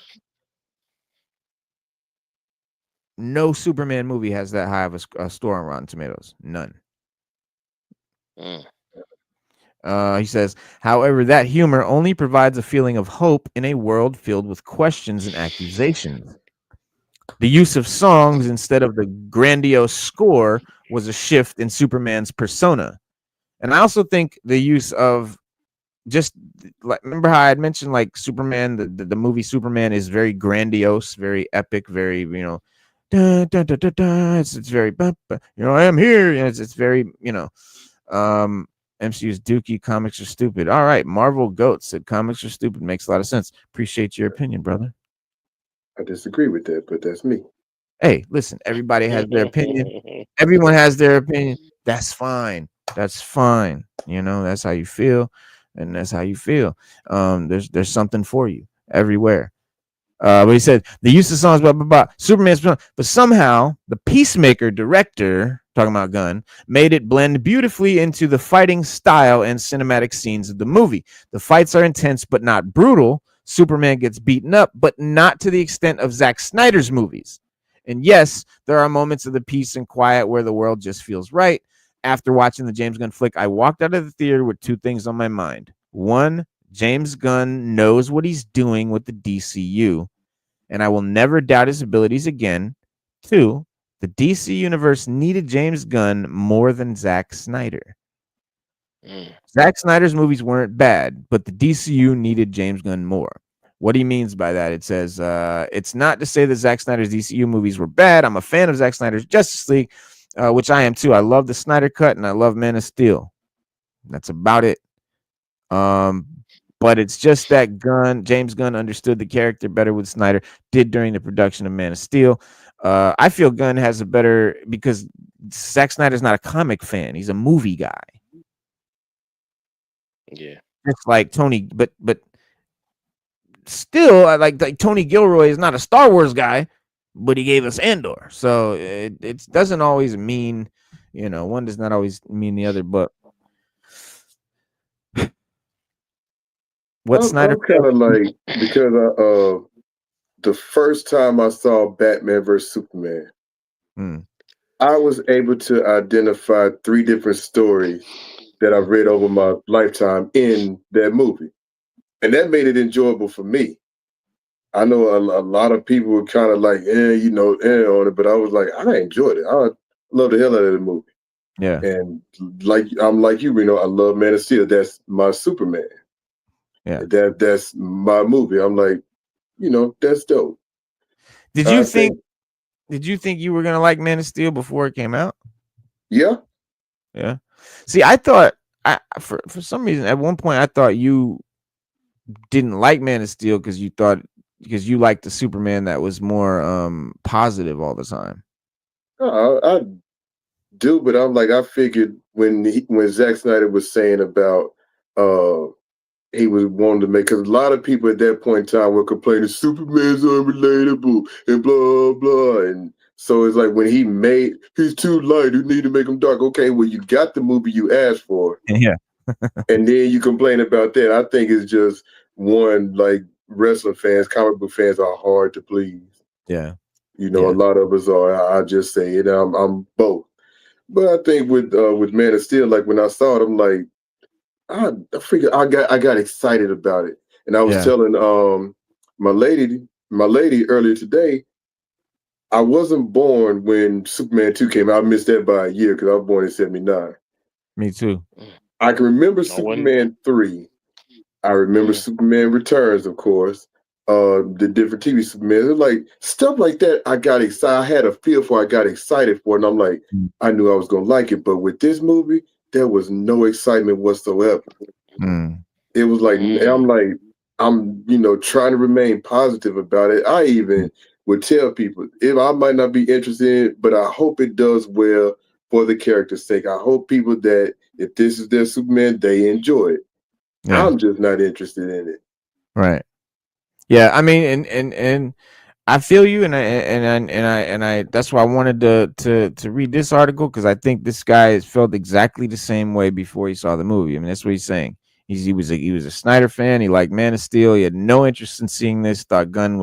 No Superman movie has that high of a score on Rotten Tomatoes. None. He says, however, that humor only provides a feeling of hope in a world filled with questions and accusations. The use of songs instead of the grandiose score was a shift in Superman's persona. And I also think the use of just like, remember how I had mentioned like Superman, the movie Superman is very grandiose, very epic, very, dun, dun, dun, dun, dun. It's very, I am here. It's very, MCU's dookie, comics are stupid. All right, Marvel Goat said comics are stupid. Makes a lot of sense. Appreciate your opinion, brother. I disagree with that, but that's me. Hey, listen, everybody has their opinion. Everyone has their opinion. That's fine. That's fine. That's how you feel, and that's how you feel. There's something for you everywhere. But he said the use of songs, blah blah blah, Superman's, but somehow the Peacemaker director, talking about Gunn, made it blend beautifully into the fighting style and cinematic scenes of the movie. The fights are intense but not brutal. Superman gets beaten up, but not to the extent of Zack Snyder's movies. And yes, there are moments of the peace and quiet where the world just feels right. After watching the James Gunn flick, I walked out of the theater with two things on my mind. One, James Gunn knows what he's doing with the DCU, and I will never doubt his abilities again. Two, the DC universe needed James Gunn more than Zack Snyder. Zack Snyder's movies weren't bad, but the DCU needed James Gunn more. What he means by that, it says, it's not to say that Zack Snyder's DCU movies were bad. I'm a fan of Zack Snyder's Justice League, which I am too. I love the Snyder Cut, and I love Man of Steel. That's about it. But it's just that James Gunn understood the character better with Snyder did during the production of Man of Steel. I feel Gunn has a better, because Zack Snyder's not a comic fan. He's a movie guy. Yeah. It's like Tony, but still, like Tony Gilroy is not a Star Wars guy, but he gave us Andor. So it doesn't always mean, one does not always mean the other, but what Snyder kind of like, because the first time I saw Batman vs Superman, I was able to identify 3 different stories that I've read over my lifetime in that movie. And that made it enjoyable for me. I know a lot of people were kind of like, on it, but I was like, I enjoyed it. I love the hell out of the movie. Yeah. And I'm like you, Reno. I love Man of Steel. That's my Superman. Yeah. That's my movie. I'm like, that's dope. Did you think you were gonna like Man of Steel before it came out? Yeah. Yeah. See, I thought for some reason at one point I thought you didn't like Man of Steel because you liked the Superman that was more positive all the time. I do, but I'm like, I figured when Zack Snyder was saying about he was wanting to make, because a lot of people at that point in time were complaining Superman's unrelatable and blah blah, and so it's like when he's too light, you need to make him dark. Okay, well, you got the movie you asked for, Yeah. and then you complain about that. I think it's just one, like, wrestling fans, comic book fans are hard to please. Yeah. A lot of us are. I just say it. I'm both. But I think with Man of Steel, like when I saw it, I'm like, I figured I got excited about it, and I was telling my lady earlier today, I wasn't born when Superman 2 came out. I missed that by a year because I was born in '79. Me too. I can remember Superman 3. I remember Superman Returns, of course. The different TV Superman, like stuff like that. I got excited. I had a feel for. I got excited for it, and I'm like, I knew I was gonna like it. But with this movie, there was no excitement whatsoever. It was like I'm trying to remain positive about it. I even would tell people if I might not be interested, but I hope it does well for the character's sake. I hope people that if this is their Superman, they enjoy it. Yeah. I'm just not interested in it. Right. Yeah, I mean, and I feel you, and I that's why I wanted to read this article, because I think this guy has felt exactly the same way before he saw the movie. I mean, that's what he's saying. He was a Snyder fan. He liked Man of Steel. He had no interest in seeing this. Thought Gunn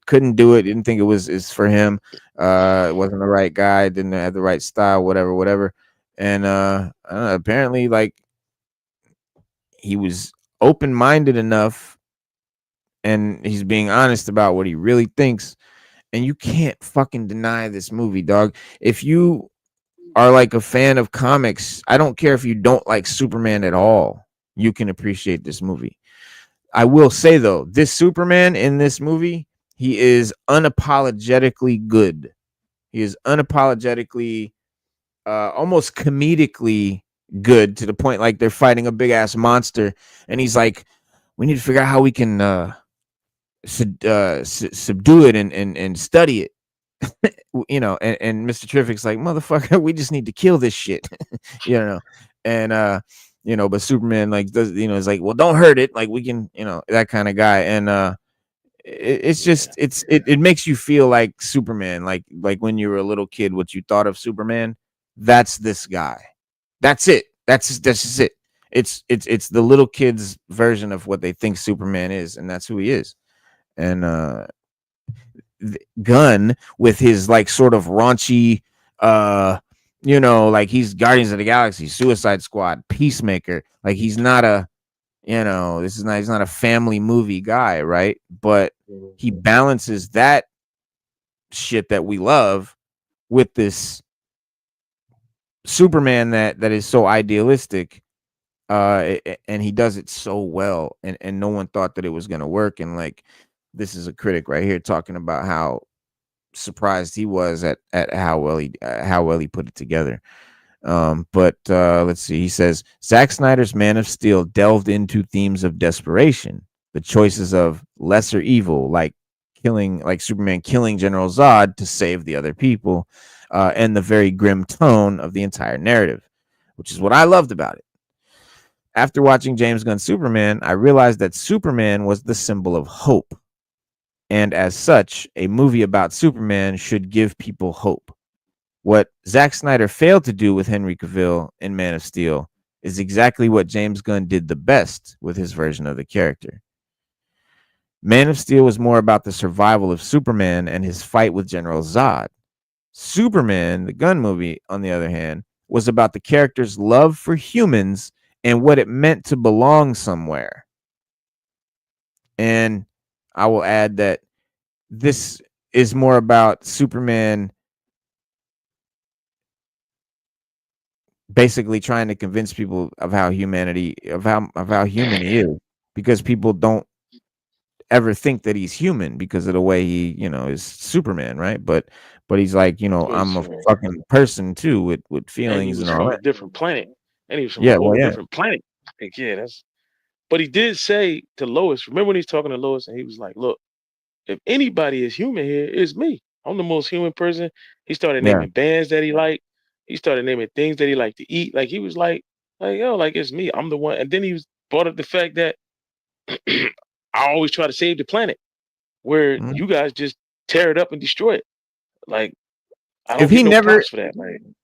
couldn't do it. Didn't think is for him. Wasn't the right guy. Didn't have the right style. Whatever. And apparently, like, he was open-minded enough, and he's being honest about what he really thinks. And you can't fucking deny this movie, dog. If you are like a fan of comics, I don't care if you don't like Superman at all, you can appreciate this movie. I will say, though, this Superman in this movie, he is unapologetically good. He is unapologetically, almost comedically good, to the point like they're fighting a big ass monster, and he's like, we need to figure out how we can subdue it and study it. And Mr. Terrific's like, motherfucker, we just need to kill this shit. And but Superman, like, does, is like, well, don't hurt it, like, we can, that kind of guy. And it's just it makes you feel like Superman, like when you were a little kid, what you thought of Superman. That's this guy. That's it. That's just it. It's the little kid's version of what they think Superman is, and that's who he is. And Gunn, with his like sort of raunchy, like, he's Guardians of the Galaxy, Suicide Squad, Peacemaker. Like, he's not a, he's not a family movie guy, right? But he balances that shit that we love with this Superman that is so idealistic. And he does it so well, and no one thought that it was gonna work. And like, this is a critic right here talking about how surprised he was at how well he put it together. But let's see. He says Zack Snyder's Man of Steel delved into themes of desperation, the choices of lesser evil, like Superman killing General Zod to save the other people, and the very grim tone of the entire narrative, which is what I loved about it. After watching James Gunn's Superman, I realized that Superman was the symbol of hope. And as such, a movie about Superman should give people hope. What Zack Snyder failed to do with Henry Cavill in Man of Steel is exactly what James Gunn did the best with his version of the character. Man of Steel was more about the survival of Superman and his fight with General Zod. Superman, the Gunn movie, on the other hand, was about the character's love for humans and what it meant to belong somewhere. And I will add that this is more about Superman basically trying to convince people of how human he is, because people don't ever think that he's human because of the way he, is Superman, right? But he's like, I'm a fucking person too with And he feelings was and all from a that. different planet. And he was from a Yeah, well, whole yeah. different planet. Like, yeah, that's. But he did say to Lois. Remember when he's talking to Lois, and he was like, "Look, if anybody is human here, it's me. I'm the most human person." He started Yeah. naming bands that he liked. He started naming things that he liked to eat. Like he was like yo, like it's me. I'm the one. And then he was brought up the fact that I always try to save the planet, where Mhm. you guys just tear it up and destroy it. Like I If don't he get no never props for that.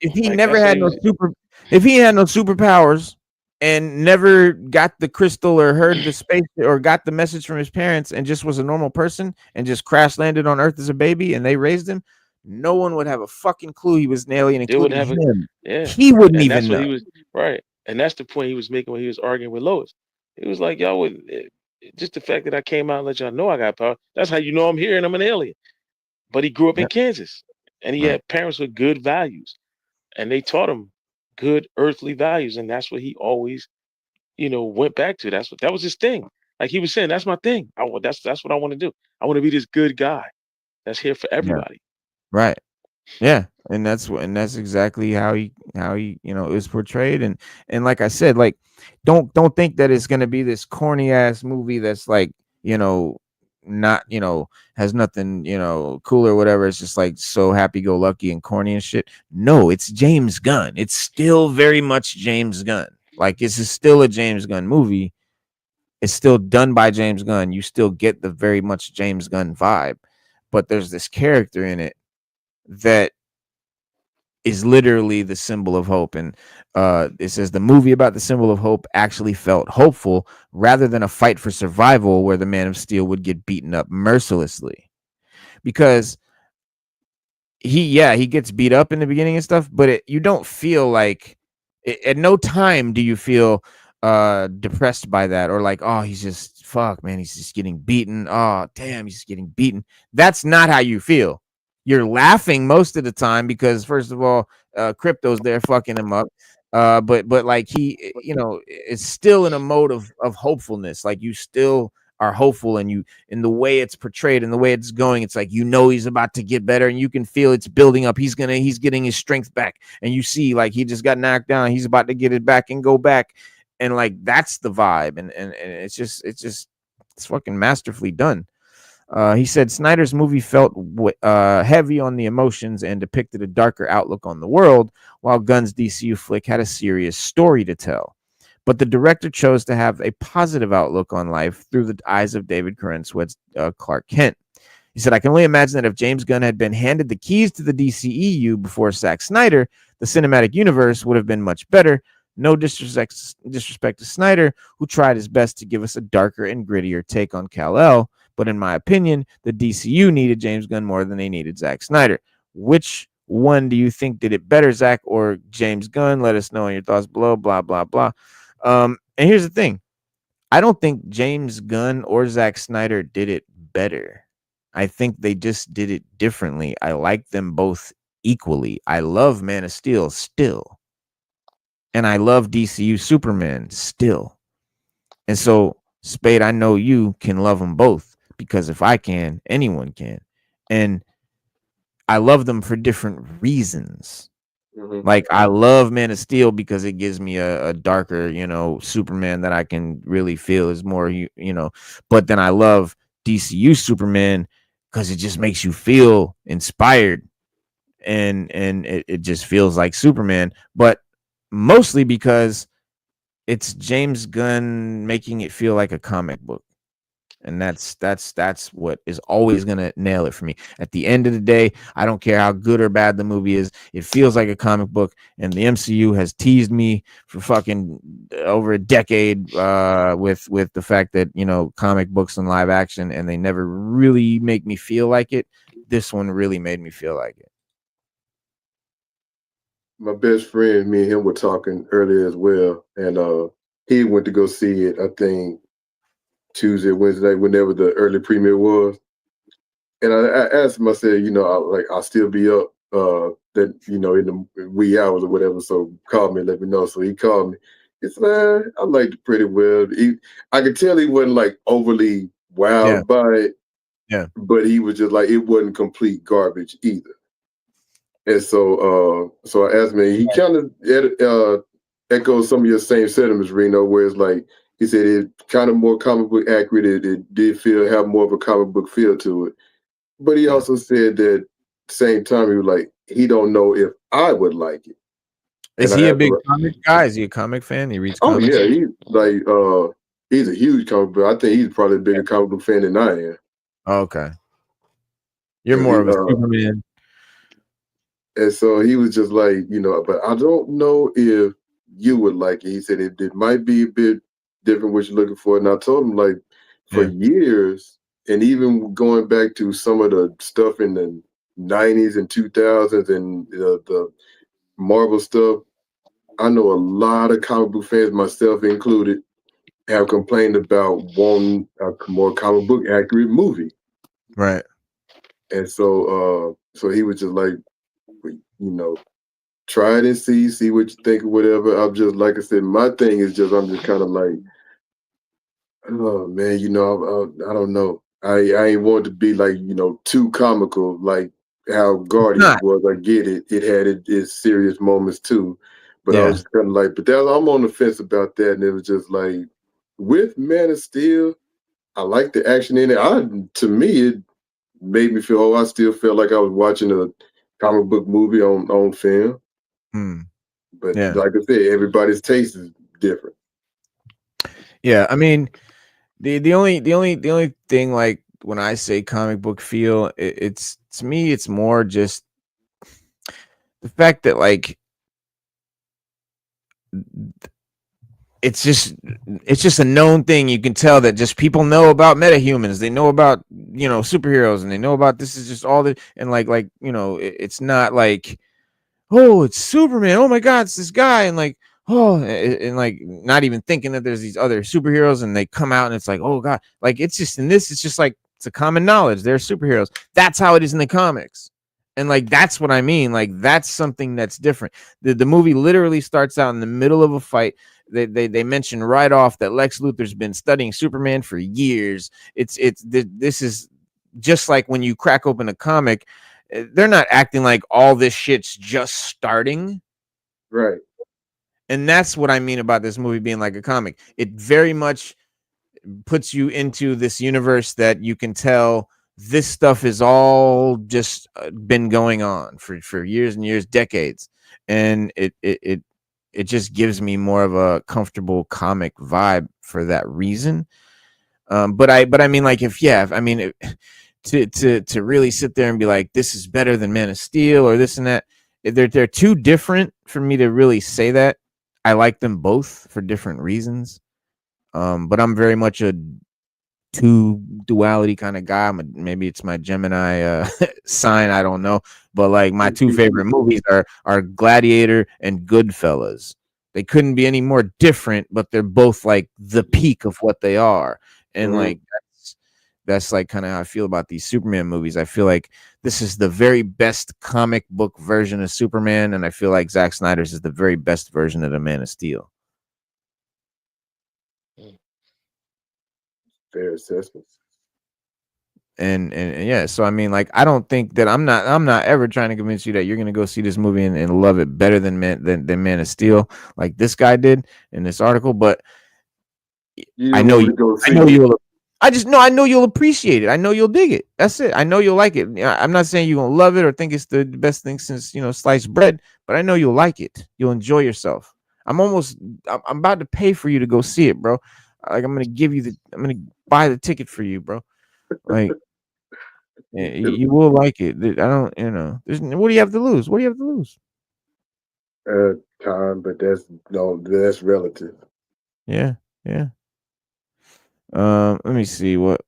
if he Like never that's what had he no was. if he had no superpowers and never got the crystal or heard the space or got the message from his parents and just was a normal person and just crash landed on Earth as a baby and they raised him, no one would have a fucking clue he was an alien, They would including have it. him. Yeah, He wouldn't and that's even what know. he was right. And that's the point he was making when he was arguing with Lois. He was like, "Y'all would just the fact that I came out and let y'all know I got power. That's how you know I'm here and I'm an alien." But he grew up in Yep. Kansas, and he Right. had parents with good values, and they taught him good earthly values, and that's what he always, went back to. That was his thing. Like he was saying, that's my thing. That's what I want to do. I want to be this good guy that's here for Yeah. everybody. Right. Yeah, and that's exactly how he is portrayed, and like I said, like don't think that it's gonna be this corny ass movie that's like not has nothing cool or whatever. It's just like so happy go lucky and corny and shit. No, it's James Gunn. It's still very much James Gunn. Like this is still a James Gunn movie. It's still done by James Gunn. You still get the very much James Gunn vibe, but there's this character in it that is literally the symbol of hope. And it says the movie about the symbol of hope actually felt hopeful rather than a fight for survival where the Man of Steel would get beaten up mercilessly. Because he gets beat up in the beginning and stuff, but you don't feel like at no time do you feel depressed by that or like, oh, he's just fuck, man, he's just getting beaten. Oh, damn, he's just getting beaten. That's not how you feel. You're laughing most of the time because first of all, Crypto's there fucking him up. But like he, is still in a mode of hopefulness. Like you still are hopeful, and you in the way it's portrayed and the way it's going, it's like he's about to get better, and you can feel it's building up. He's getting his strength back, and you see like he just got knocked down. He's about to get it back and go back, and like that's the vibe, and it's fucking masterfully done. He said Snyder's movie felt heavy on the emotions and depicted a darker outlook on the world, while Gunn's DCU flick had a serious story to tell. But the director chose to have a positive outlook on life through the eyes of David Corenswet's Clark Kent. He said, I can only imagine that if James Gunn had been handed the keys to the DCEU before Zack Snyder, the cinematic universe would have been much better. No disrespect to Snyder, who tried his best to give us a darker and grittier take on Kal-El. But in my opinion, the DCU needed James Gunn more than they needed Zack Snyder. Which one do you think did it better, Zack or James Gunn? Let us know in your thoughts below, blah, blah, blah. And here's the thing. I don't think James Gunn or Zack Snyder did it better. I think they just did it differently. I like them both equally. I love Man of Steel still. And I love DCU Superman still. And so, Spade, I know you can love them both because if I can, anyone can. And I love them for different reasons. Mhm. Like I love Man of Steel because it gives me a darker, Superman that I can really feel is more, But then I love DCU Superman because it just makes you feel inspired, and it just feels like Superman. But mostly because it's James Gunn making it feel like a comic book. And that's what is always gonna nail it for me. At the end of the day, I don't care how good or bad the movie is. It feels like a comic book, and the MCU has teased me for fucking over a decade with the fact that comic books and live action, and they never really make me feel like it. This one really made me feel like it. My best friend, me and him were talking earlier as well, and he went to go see it, I think Tuesday, Wednesday, whenever the early premiere was. And I asked him, I said, I'll still be up that, in the wee hours or whatever. So call me and let me know. So he called me. He said, man, I liked it pretty well. I could tell he wasn't like overly wowed by it. Yeah. But he was just like, it wasn't complete garbage either. And so I asked him, he kind of echoes some of your same sentiments, Reno, where it's like, he said it kind of more comic book accurate. It did have more of a comic book feel to it. But he also said that at the same time, he was like, he don't know if I would like it. Is he a big comic guy? Is he a comic fan? He reads comics? Oh, yeah. He's a huge comic book. I think he's probably a bigger comic book fan than I am. Oh, okay. You're more of a Superman. And so he was just like, but I don't know if you would like it. He said it might be a bit different what you're looking for. And I told him, like, for years, and even going back to some of the stuff in the 90s and 2000s and the Marvel stuff, I know a lot of comic book fans, myself included, have complained about wanting a more comic book accurate movie. Right. And so he was just like, try it and see what you think or whatever. I'm just, like I said, my thing is just, I'm just kind of like, oh man, I don't know. I ain't want to be like, too comical, like how Guardians was. I get it. It had its serious moments too. But I was just kind of like, I'm on the fence about that. And it was just like, with Man of Steel, I like the action in it. To me, it made me feel, I still felt like I was watching a comic book movie on film. But like I said, everybody's taste is different. Yeah, I mean, the only thing, like, when I say comic book feel, it's to me, it's more just the fact that, like, it's just a known thing. You can tell that just people know about metahumans. They know about, superheroes, and they know about this is just all the, and like, it's not like, oh, it's Superman. Oh my God, it's this guy. And like, oh, and like not even thinking that there's these other superheroes, and they come out and it's like, oh God, like it's just in this, it's just like, it's a common knowledge. They're superheroes. That's how it is in the comics. And like, that's what I mean. Like, that's something that's different. The movie literally starts out in the middle of a fight. They mention right off that Lex Luthor's been studying Superman for years. This is just like when you crack open a comic, they're not acting like all this shit's just starting. Right. And that's what I mean about this movie being like a comic. It very much puts you into this universe that you can tell this stuff is all just been going on for years and years, decades. And it just gives me more of a comfortable comic vibe for that reason. But I mean, like, to really sit there and be like, this is better than Man of Steel or this and that, they're too different for me to really say that. I like them both for different reasons. But I'm very much a two duality kind of guy. Maybe it's my Gemini sign, I don't know. But like, my two favorite movies are Gladiator and Goodfellas. They couldn't be any more different, but they're both like the peak of what they are. And like, that's like kind of how I feel about these Superman movies. I feel like this is the very best comic book version of Superman, and I feel like Zack Snyder's is the very best version of the Man of Steel. Fair assessment. And yeah, so I mean, like, I don't think that I'm not ever trying to convince you that you're gonna go see this movie and love it better than Man of Steel, like this guy did in this article. But I know you'll appreciate it. I know you'll dig it. That's it. I know you'll like it. I'm not saying you're gonna love it or think it's the best thing since sliced bread, but I know you'll like it. You'll enjoy yourself. I'm about to pay for you to go see it, bro. Like, I'm gonna buy the ticket for you, bro. Like, you will like it. I don't, what do you have to lose? What do you have to lose? Time, but that's relative. Yeah. Let me see what.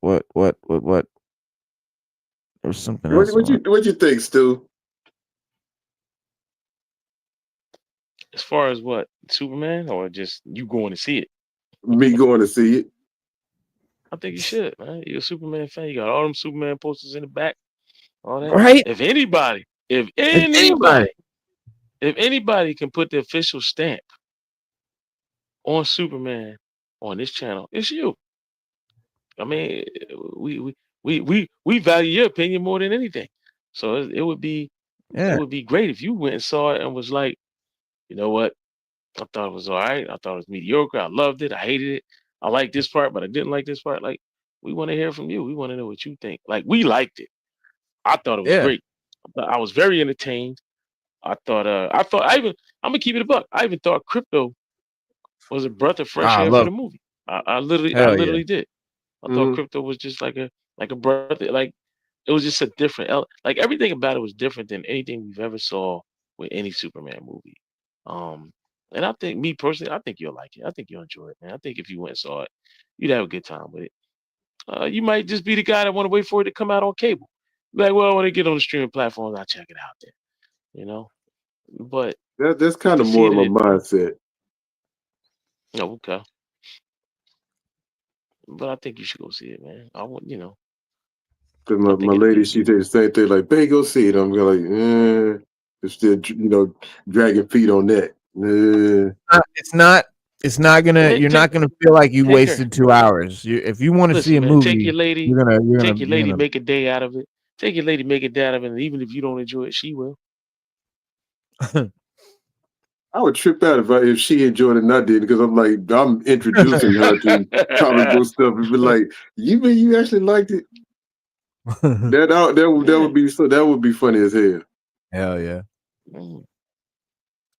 There's something else. What you think, Stu? As far as what, Superman, or just you going to see it? Me going to see it. I think you should, man. You're a Superman fan. You got all them Superman posters in the back, all that. Right? If anybody, If anybody, if anybody can put the official stamp on Superman on this channel, it's you. I mean, we value your opinion more than anything. So it would be yeah, great if you went and saw it and was like, you know what? I thought it was all right. I thought it was mediocre. I loved it. I hated it. I liked this part, but I didn't like this part. Like, we want to hear from you. We want to know what you think. Like, we liked it. I thought it was yeah. great. I was very entertained. I thought I'm gonna keep it a buck. I even thought Crypto was a breath of fresh I air for love the movie. I hell yeah. literally did. I thought Crypto was just like a breath, like it was just a different like everything about it was different than anything we've ever saw with any Superman movie. And I think me personally, I think you'll like it. I think you'll enjoy it, man. I think if you went and saw it, you'd have a good time with it. You might just be the guy that want to wait for it to come out on cable. Like, well, when they get on the streaming platforms, I'll check it out there. You know, but That's kind to of see more it, of my mindset. oh, okay. But I think you should go see it, man. I want, Because I my think it'll lady, be she good. did the same thing. Like, babe, go see it. I'm like, it's still, dragging feet on that. It's not gonna. You're not gonna feel like you take her. wasted 2 hours. If you want to see Listen, a man, movie, take your lady, you're gonna make a day out of it. Take your lady, make a day out of it. And even if you don't enjoy it, she will. I would trip out if she enjoyed it and I did, because I'm like, I'm introducing her to comic book stuff and be like, you actually liked it? That would be funny as hell. Hell yeah.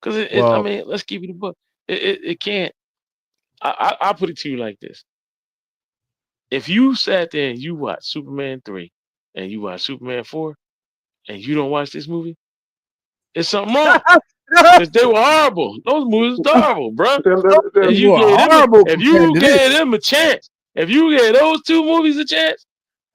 Because I Well, mean, let's keep it a book. It can't. I'll put it to you like this: if you sat there and you watched Superman 3 and you watched Superman 4 and you don't watch this movie, it's something wrong. Because they were horrible. Those movies were horrible, bro. And you if you gave them a chance, if you gave those two movies a chance,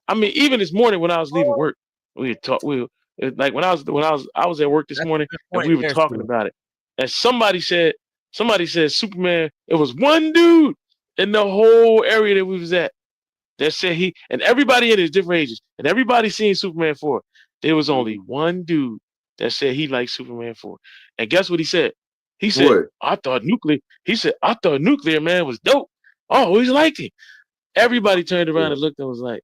I mean, even this morning when I was leaving work, we had talked. Like when I was at work this morning, and we were talking about it. And somebody said Superman. It was one dude in the whole area that we was at that said and everybody in his different ages, and everybody seen Superman 4. There was only one dude that said he liked Superman 4. And guess what he said? He said, What? I thought Nuclear Man was dope. I always liked him. Everybody turned around and looked and was like,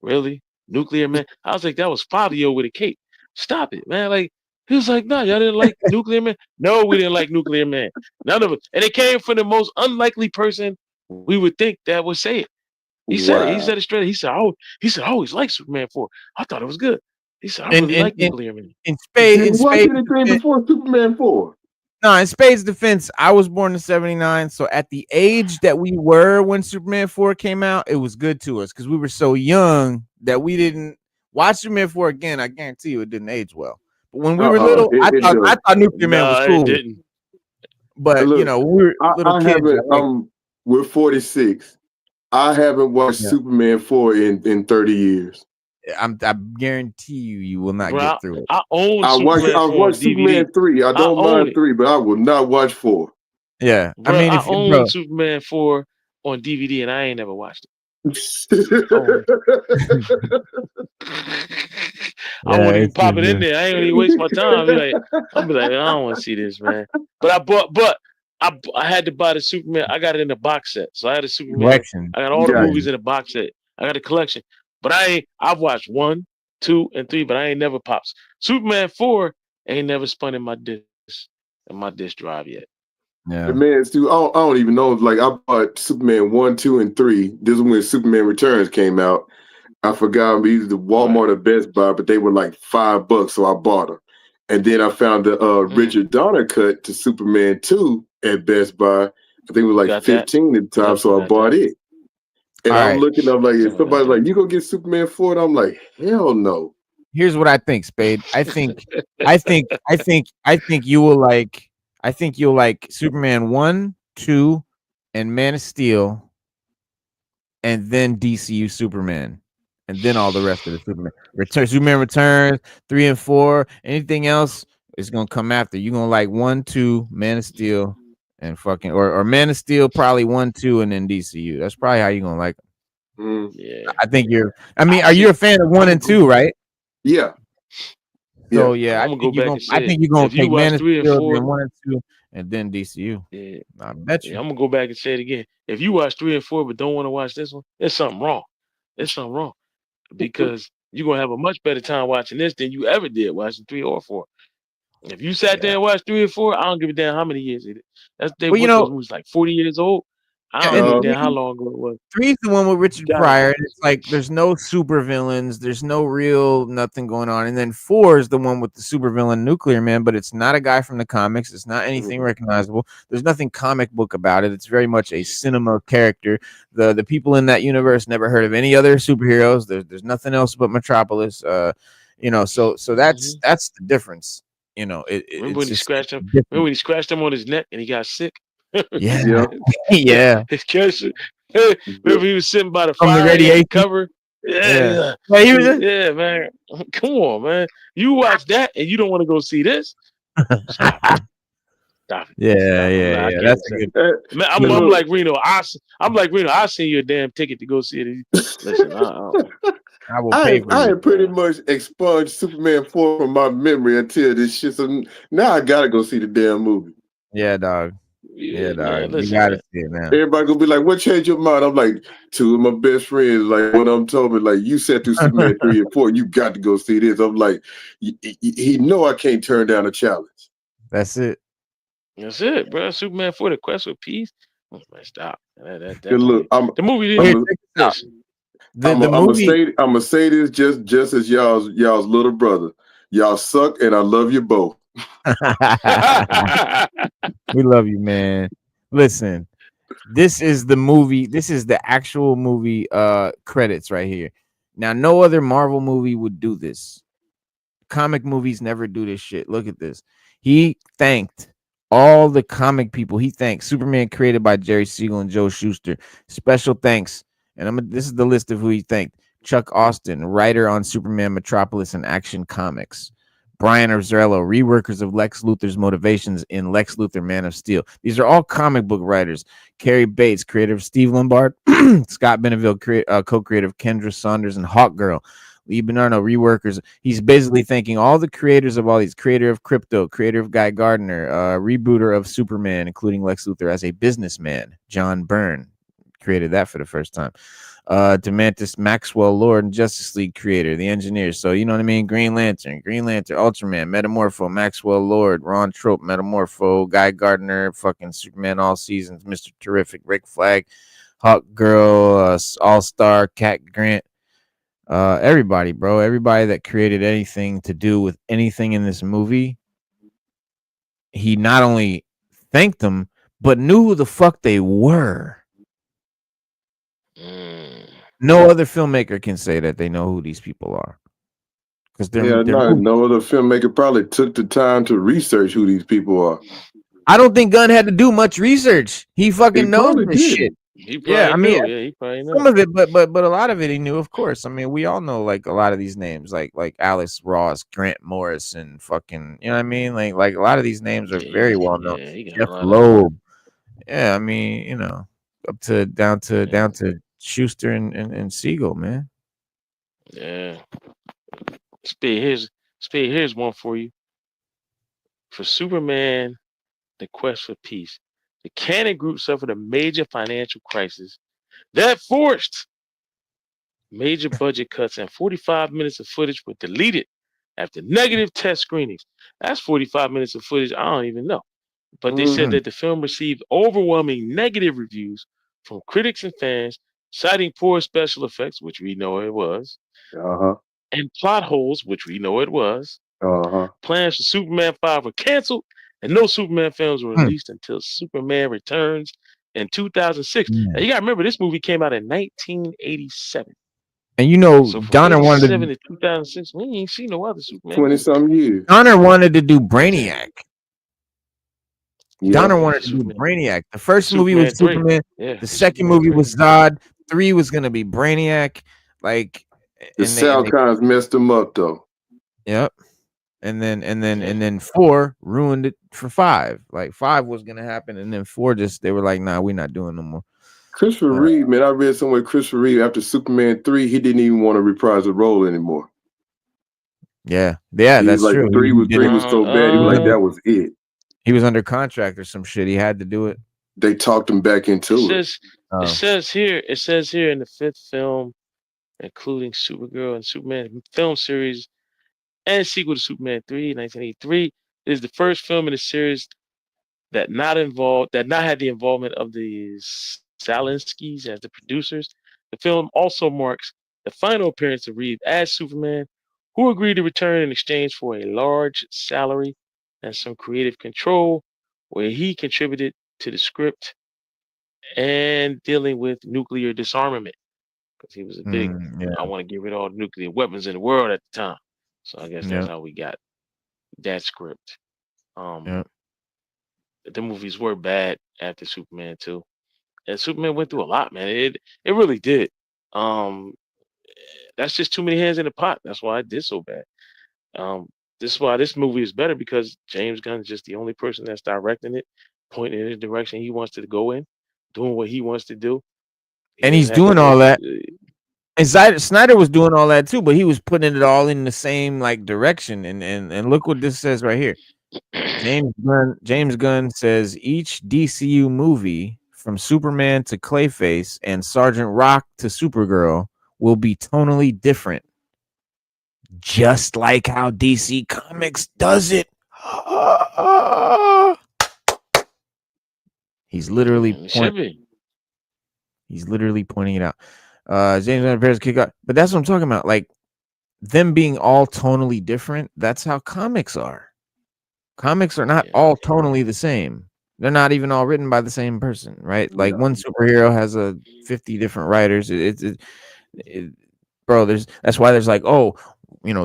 really? Nuclear Man? I was like, that was Fabio with a cape. Stop it, man. Like, he was like, no, y'all didn't like Nuclear Man? No, we didn't like Nuclear Man. None of it. And it came from the most unlikely person we would think that would say it. He said it straight. He said, I always liked Superman 4. I thought it was good. He said, I really like Nuclear Man. In Spade's before Superman 4. No, in Spade's defense, I was born in '79, so at the age that we were when Superman 4 came out, it was good to us because we were so young that we didn't watch Superman 4 again. I guarantee you, it didn't age well. But when we were little, I thought Nuclear Man was cool. It didn't. But look, when we were little kids, we're 46. I haven't watched Superman 4 in 30 years. I guarantee you will not get through it. I watched Superman 3. I don't mind 3, but I will not watch 4. Yeah, bro, I own Superman 4 on DVD, and I ain't never watched it. I won't even pop it in there. I ain't gonna even waste my time. I'll be like, I don't want to see this, man. But I had to buy the Superman. I got it in the box set, so I had a Superman. Collection. I got all the movies in the box set. I got a collection. But I've watched 1, 2, and 3, but I ain't never pops. Superman 4 ain't never spun in my disc drive yet. Yeah, man, Stu, I don't even know. Like, I bought Superman 1, 2, and 3. This is when Superman Returns came out. I forgot either the Walmart or Best Buy, but they were like $5, so I bought them. And then I found the Richard Donner cut to Superman 2 at Best Buy. I think it was like 15 at the time, so I bought it. And I'm looking up like, if somebody's like, you go get Superman 4, and I'm like, hell no. Here's what I think, Spade. I think you will like. I think you'll like Superman 1, 2, and Man of Steel, and then DCU Superman, and then all the rest of the Superman Returns, 3 and 4. Anything else is gonna come after. You're gonna like 1, 2, Man of Steel, and fucking or Man of Steel, probably 1, 2, and then DCU. That's probably how you're gonna like them. Yeah. I think you're. I mean, are you a fan of 1 and 2? Right. Yeah. So Yeah. yeah, I I'm gonna go think you're back gonna. and I say think you're gonna if you take watch Man of 3 and Steel, 4, then 1 and 2, and then DCU. yeah, I bet yeah, you. I'm gonna go back and say it again. If you watch 3 and 4 but don't want to watch this one, there's something wrong. There's something wrong because you're gonna have a much better time watching this than you ever did watching 3 or 4. If you sat there Yeah. and watched 3 or 4, I don't give a damn how many years it is. That's they Well, what those movies like 40 years old. I don't give a and damn how long ago it was. three's the one with You Richard gotta Pryor. watch And this. it's like there's no super villains, there's no real nothing going on. And then 4 is the one with the super villain Nuclear Man, but it's not a guy from the comics. It's not anything recognizable. There's nothing comic book about it. It's very much a cinema character. The people in that universe never heard of any other superheroes. There's nothing else but Metropolis. So that's Mhm. that's the difference. Remember It's when he just scratched him? Remember different. when he scratched him on his neck and he got sick? Yeah. Yeah. Yeah. His cancer. Yeah. Remember he was sitting by the From the fire and he had the radiation. cover. Yeah. Yeah, Yeah, he was just, yeah, man. Come on, man. You watch that and you don't want to go see this? Stop it. Stop it. yeah, Stop it. yeah, I yeah. can't That's a accept good. it. Man, I'm Look, like Reno. I'm like Reno. I send you a damn ticket to go see it. Listen, I will pay for I you. had pretty much expunged Superman 4 from my memory until this shit. So now I gotta go see the damn movie. Yeah, dog. Yeah, dog. man, You listen, gotta man. see it now. Everybody gonna be like, "What changed your mind?" I'm like, two of my best friends, like one of them told me, like, you sat through Superman 3 and 4, you got to go see this. I'm like, he know I can't turn down a challenge. That's it. That's it, bro. Superman 4, The Quest for Peace. Oh, man, stop. That Good look, movie. The movie Well, here, didn't check this out. listen. The movie. I'm gonna say this just as y'all's little brother. Y'all suck, and I love you both. We love you, man. Listen, this is the movie. This is the actual movie credits right here. Now, no other Marvel movie would do this. Comic movies never do this shit. Look at this. He thanked all the comic people. He thanked Superman created by Jerry Siegel and Joe Shuster. Special thanks. And this is the list of who he thanked. Chuck Austin, writer on Superman, Metropolis, and Action Comics. Brian Azzarello, reworkers of Lex Luthor's motivations in Lex Luthor, Man of Steel. These are all comic book writers. Carrie Bates, creator of Steve Lombard. Scott Beneville, co-creator of Kendra Saunders and Hawkgirl. Lee Bernardo, reworkers. He's basically thanking all the creators of all these. Creator of Crypto, creator of Guy Gardner, rebooter of Superman, including Lex Luthor as a businessman. John Byrne created that for the first time. Demantis Maxwell Lord and Justice League creator, the engineers. So you know what I mean? Green Lantern, Ultraman, Metamorpho, Maxwell Lord, Ron Trope, Metamorpho, Guy Gardner, fucking Superman All Seasons, Mr. Terrific, Rick Flag, Hawk Girl, All Star, Cat Grant. Everybody, bro. Everybody that created anything to do with anything in this movie. He not only thanked them, but knew who the fuck they were. No other filmmaker can say that they know who these people are. Because they're no other filmmaker probably took the time to research who these people are. I don't think Gunn had to do much research. He fucking knows this shit. He probably knew. He probably knew. Some of it, but a lot of it he knew, of course. I mean, we all know like a lot of these names, like Alice Ross, Grant Morris, and fucking, you know what I mean? Like a lot of these names are very well known. Jeff Loeb. Yeah, I mean, you know, down to Schuster and Siegel, man. Yeah. Here's one for you. For Superman, The Quest for Peace, the Cannon Group suffered a major financial crisis that forced major budget cuts, and 45 minutes of footage were deleted after negative test screenings. That's 45 minutes of footage I don't even know. But they said that the film received overwhelming negative reviews from critics and fans, citing poor special effects, which we know it was, and plot holes, which we know it was. Plans for Superman 5 were canceled, and no Superman films were released until Superman Returns in 2006. Now, you got to remember, this movie came out in 1987. And you know, so from Donner 87 wanted to 2006, we ain't seen no other Superman 20-some years. Donner wanted to do Brainiac. Yeah. Donner wanted to do Brainiac. The first movie was Superman. The second Superman movie was Zod. 3 was gonna be Brainiac. Like the Salcons messed him up though. Yep. And then 4 ruined it for 5. Like 5 was gonna happen, and then 4 just they were like, nah, we're not doing no more. Christopher Reeve, man, I read somewhere Christopher Reeve after Superman 3, he didn't even want to reprise the role anymore. Yeah, He was that's like, true. three was so bad. He was like, that was it. He was under contract or some shit. He had to do it. They talked him back into it. It says here in the 5th film, including Supergirl and Superman film series and sequel to Superman 3, 1983, it is the first film in the series that not had the involvement of the Salinskis as the producers. The film also marks the final appearance of Reeve as Superman, who agreed to return in exchange for a large salary and some creative control, where he contributed to the script and dealing with nuclear disarmament, because he was a big, I want to get rid of all the nuclear weapons in the world at the time. So I guess that's how we got that script. The movies were bad after Superman 2. And Superman went through a lot, man. It really did. That's just too many hands in the pot. That's why it did so bad. This is why this movie is better, because James Gunn is just the only person that's directing it, pointing in the direction he wants to go in, doing what he wants to do. And he's doing all that. And Snyder was doing all that too, but he was putting it all in the same like direction. And look what this says right here. James Gunn says each DCU movie, from Superman to Clayface and Sergeant Rock to Supergirl, will be tonally different, just like how DC Comics does it. He's literally pointing it out. James Gunn prepares to kick out, but that's what I'm talking about. Like them being all tonally different. That's how comics are. Comics are not all tonally the same. They're not even all written by the same person, right? Like one superhero has 50 different writers. Bro, that's why there's like,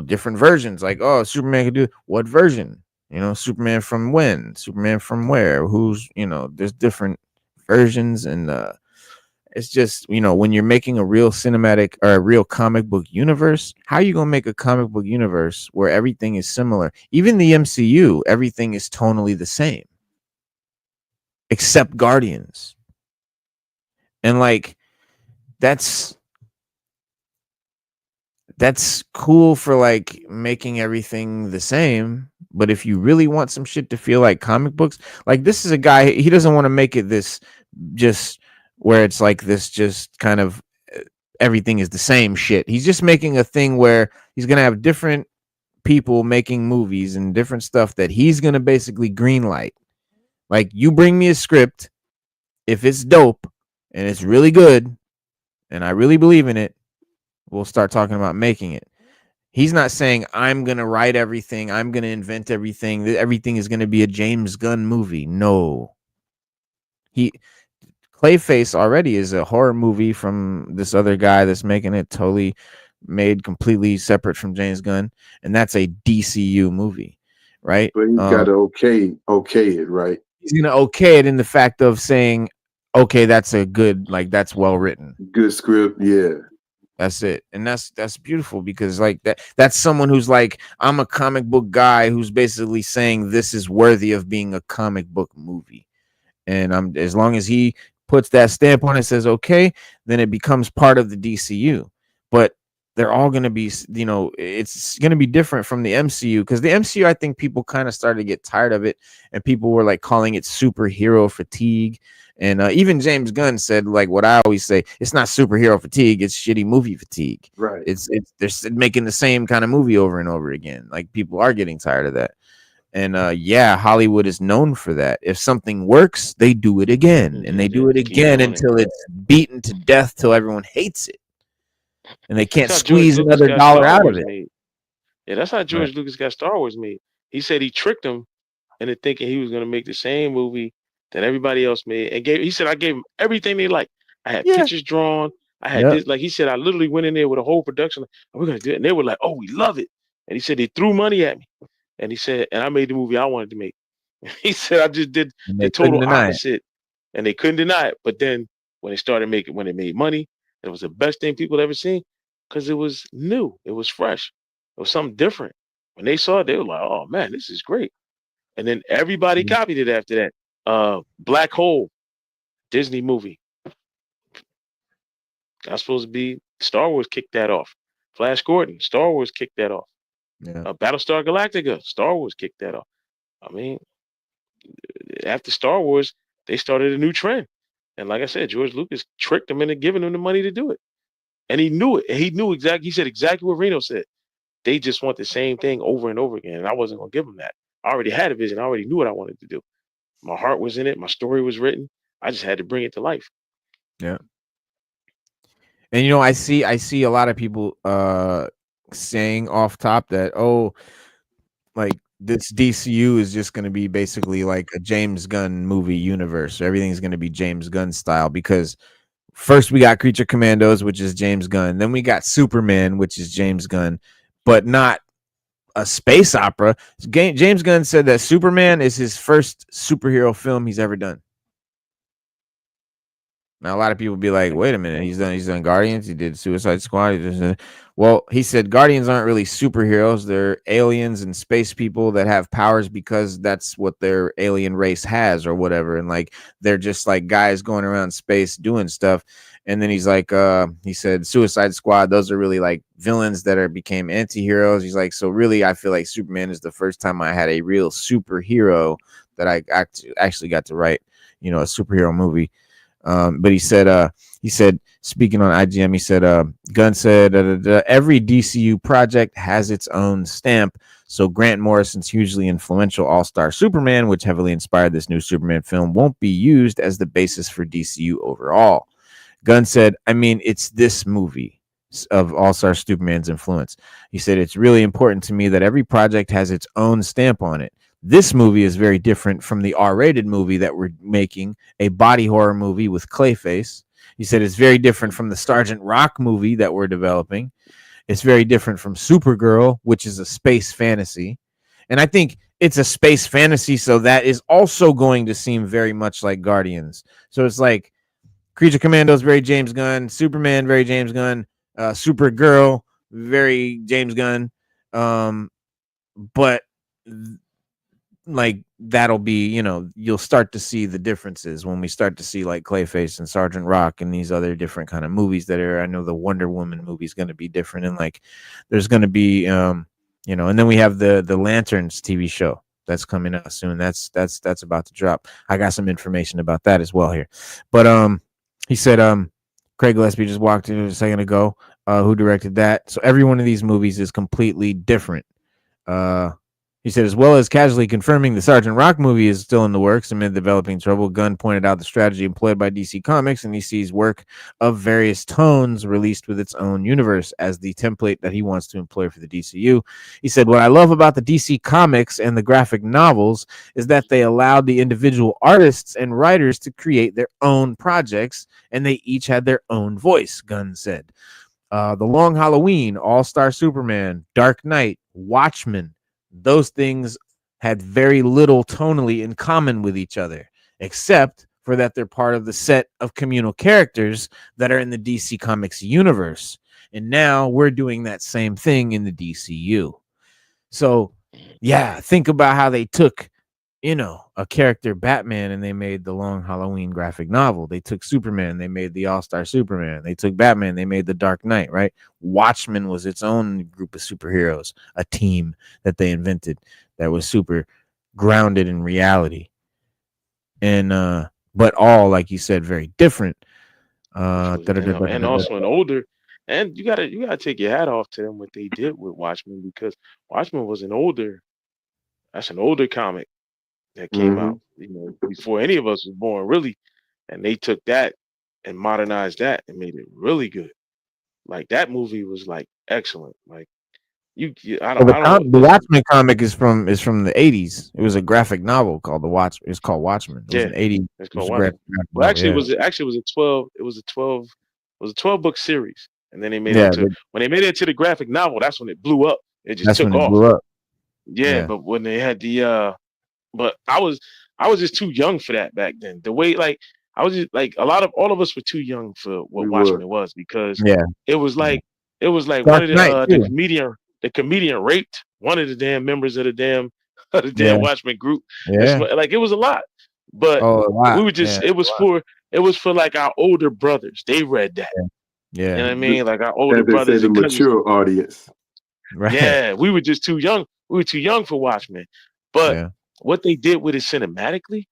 different versions. Like, Superman could do what version? Superman from when? Superman from where? Who's, there's different versions. And it's just, when you're making a real cinematic or a real comic book universe, how are you going to make a comic book universe where everything is similar? Even the MCU, everything is tonally the same, except Guardians. And like, that's cool for like making everything the same. But if you really want some shit to feel like comic books, like this is a guy, he doesn't want to make it this just where it's like this, just kind of everything is the same shit. He's just making a thing where he's going to have different people making movies and different stuff that he's going to basically green light. Like, you bring me a script, if it's dope and it's really good and I really believe in it, we'll start talking about making it. He's not saying I'm going to write everything, I'm going to invent everything, everything is going to be a James Gunn movie. No. Clayface already is a horror movie from this other guy that's making it, totally made completely separate from James Gunn, and that's a DCU movie, right? But he's got to okay it, right? He's gonna okay it in the fact of saying, okay, that's a good, like, that's well written, good script, yeah. That's it. And that's beautiful, because like that's someone who's like, I'm a comic book guy who's basically saying this is worthy of being a comic book movie. And as long as he puts that stamp on it, says okay, then it becomes part of the DCU. But they're all going to be, it's going to be different from the MCU, because the MCU, I think people kind of started to get tired of it, and people were like calling it superhero fatigue. And even James Gunn said, like what I always say, it's not superhero fatigue, it's shitty movie fatigue. Right. They're making the same kind of movie over and over again. Like, people are getting tired of that. And Hollywood is known for that. If something works, they do it again, and they do it again until it's beaten to death, till everyone hates it, and they can't squeeze another dollar out of it. Made. Yeah, that's how George Lucas got Star Wars made. He said he tricked him into thinking he was going to make the same movie that everybody else made, and he said I gave him everything they liked. I had pictures drawn. I had this. Like he said, I literally went in there with a whole production. Like, we're going to do it, and they were like, "Oh, we love it." And he said they threw money at me. And he said, and I made the movie I wanted to make. He said, I just did the total opposite. And they couldn't deny it. But then when it made money, it was the best thing people ever seen, because it was new. It was fresh. It was something different. When they saw it, they were like, oh man, this is great. And then everybody copied it after that. Black Hole, Disney movie. That's supposed to be Star Wars kicked that off. Flash Gordon, Star Wars kicked that off. Yeah. Battlestar Galactica, Star Wars kicked that off. I mean, after Star Wars, they started a new trend. And like I said, George Lucas tricked him into giving him the money to do it. And he knew it. And he knew exactly, he said exactly what Reno said. They just want the same thing over and over again. And I wasn't going to give them that. I already had a vision. I already knew what I wanted to do. My heart was in it. My story was written. I just had to bring it to life. Yeah. And you know, I see a lot of people saying off top that, oh, like this DCU is just going to be basically like a James Gunn movie universe. Everything's going to be James Gunn style because first we got Creature Commandos, which is James Gunn. Then we got Superman, which is James Gunn, but not a space opera. James Gunn said that Superman is his first superhero film he's ever done. Now a lot of people be like, "Wait a minute, he's done Guardians, he did Suicide Squad." Well, he said Guardians aren't really superheroes; they're aliens and space people that have powers because that's what their alien race has, or whatever. And like they're just like guys going around space doing stuff. And then he's like, he said Suicide Squad; those are really like villains that became anti-heroes. He's like, so really, I feel like Superman is the first time I had a real superhero that I actually got to write, a superhero movie. But he said, speaking on IGM, he said, Gunn said, every DCU project has its own stamp. So Grant Morrison's hugely influential All-Star Superman, which heavily inspired this new Superman film, won't be used as the basis for DCU overall. Gunn said, I mean, it's this movie of All-Star Superman's influence. He said, it's really important to me that every project has its own stamp on it. This movie is very different from the R-rated movie that we're making, a body horror movie with Clayface. He said it's very different from the Sergeant Rock movie that we're developing. It's very different from Supergirl, which is a space fantasy. And I think it's a space fantasy, so that is also going to seem very much like Guardians. So it's like Creature Commandos, very James Gunn. Superman, very James Gunn. Supergirl, very James Gunn. But like that'll be, you'll start to see the differences when we start to see like Clayface and Sergeant Rock and these other different kind of movies I know the Wonder Woman movie is going to be different. And like, there's going to be, and then we have the Lanterns TV show that's coming out soon. That's about to drop. I got some information about that as well here. But, he said, Craig Gillespie just walked in a second ago, who directed that. So every one of these movies is completely different. He said, as well as casually confirming the Sergeant Rock movie is still in the works amid developing trouble, Gunn pointed out the strategy employed by DC Comics and DC's work of various tones released with its own universe as the template that he wants to employ for the DCU. He said, what I love about the DC Comics and the graphic novels is that they allowed the individual artists and writers to create their own projects, and they each had their own voice, Gunn said. The Long Halloween, All-Star Superman, Dark Knight, Watchmen, those things had very little tonally in common with each other, except for that they're part of the set of communal characters that are in the DC Comics universe. And now we're doing that same thing in the DCU. So, yeah, think about how they took, a character Batman and they made the Long Halloween graphic novel. They took Superman, they made the All-Star Superman. They took Batman, they made the Dark Knight, right? Watchmen was its own group of superheroes, a team that they invented that was super grounded in reality. And but all, like you said, very different. And also an older, and you gotta take your hat off to them what they did with Watchmen, because Watchmen was that's an older comic that came out, before any of us was born, really. And they took that and modernized that and made it really good. Like that movie was like excellent. Like I don't know. The Watchmen comic is from the 80s. It was a graphic novel called It's called Watchmen. It was an 80s. It's called Watchmen. Well, actually, it was a 12 book series, and then they made it when they made it to the graphic novel. That's when it blew up. It just took off. Blew up. Yeah, but when they had but I was just too young for that back then. The way, like, I was just like all of us were too young for what Watchmen was, because it was like one of the comedian raped one of the damn members of the damn Watchmen group. Like it was a lot, but we were just it was for like our older brothers. They read that. You know Yeah. what I mean? Like our older As they say, brothers the and cousins. mature audience. Right. Yeah, we were just too young. We were too young for Watchmen. But Yeah. what they did with it cinematically,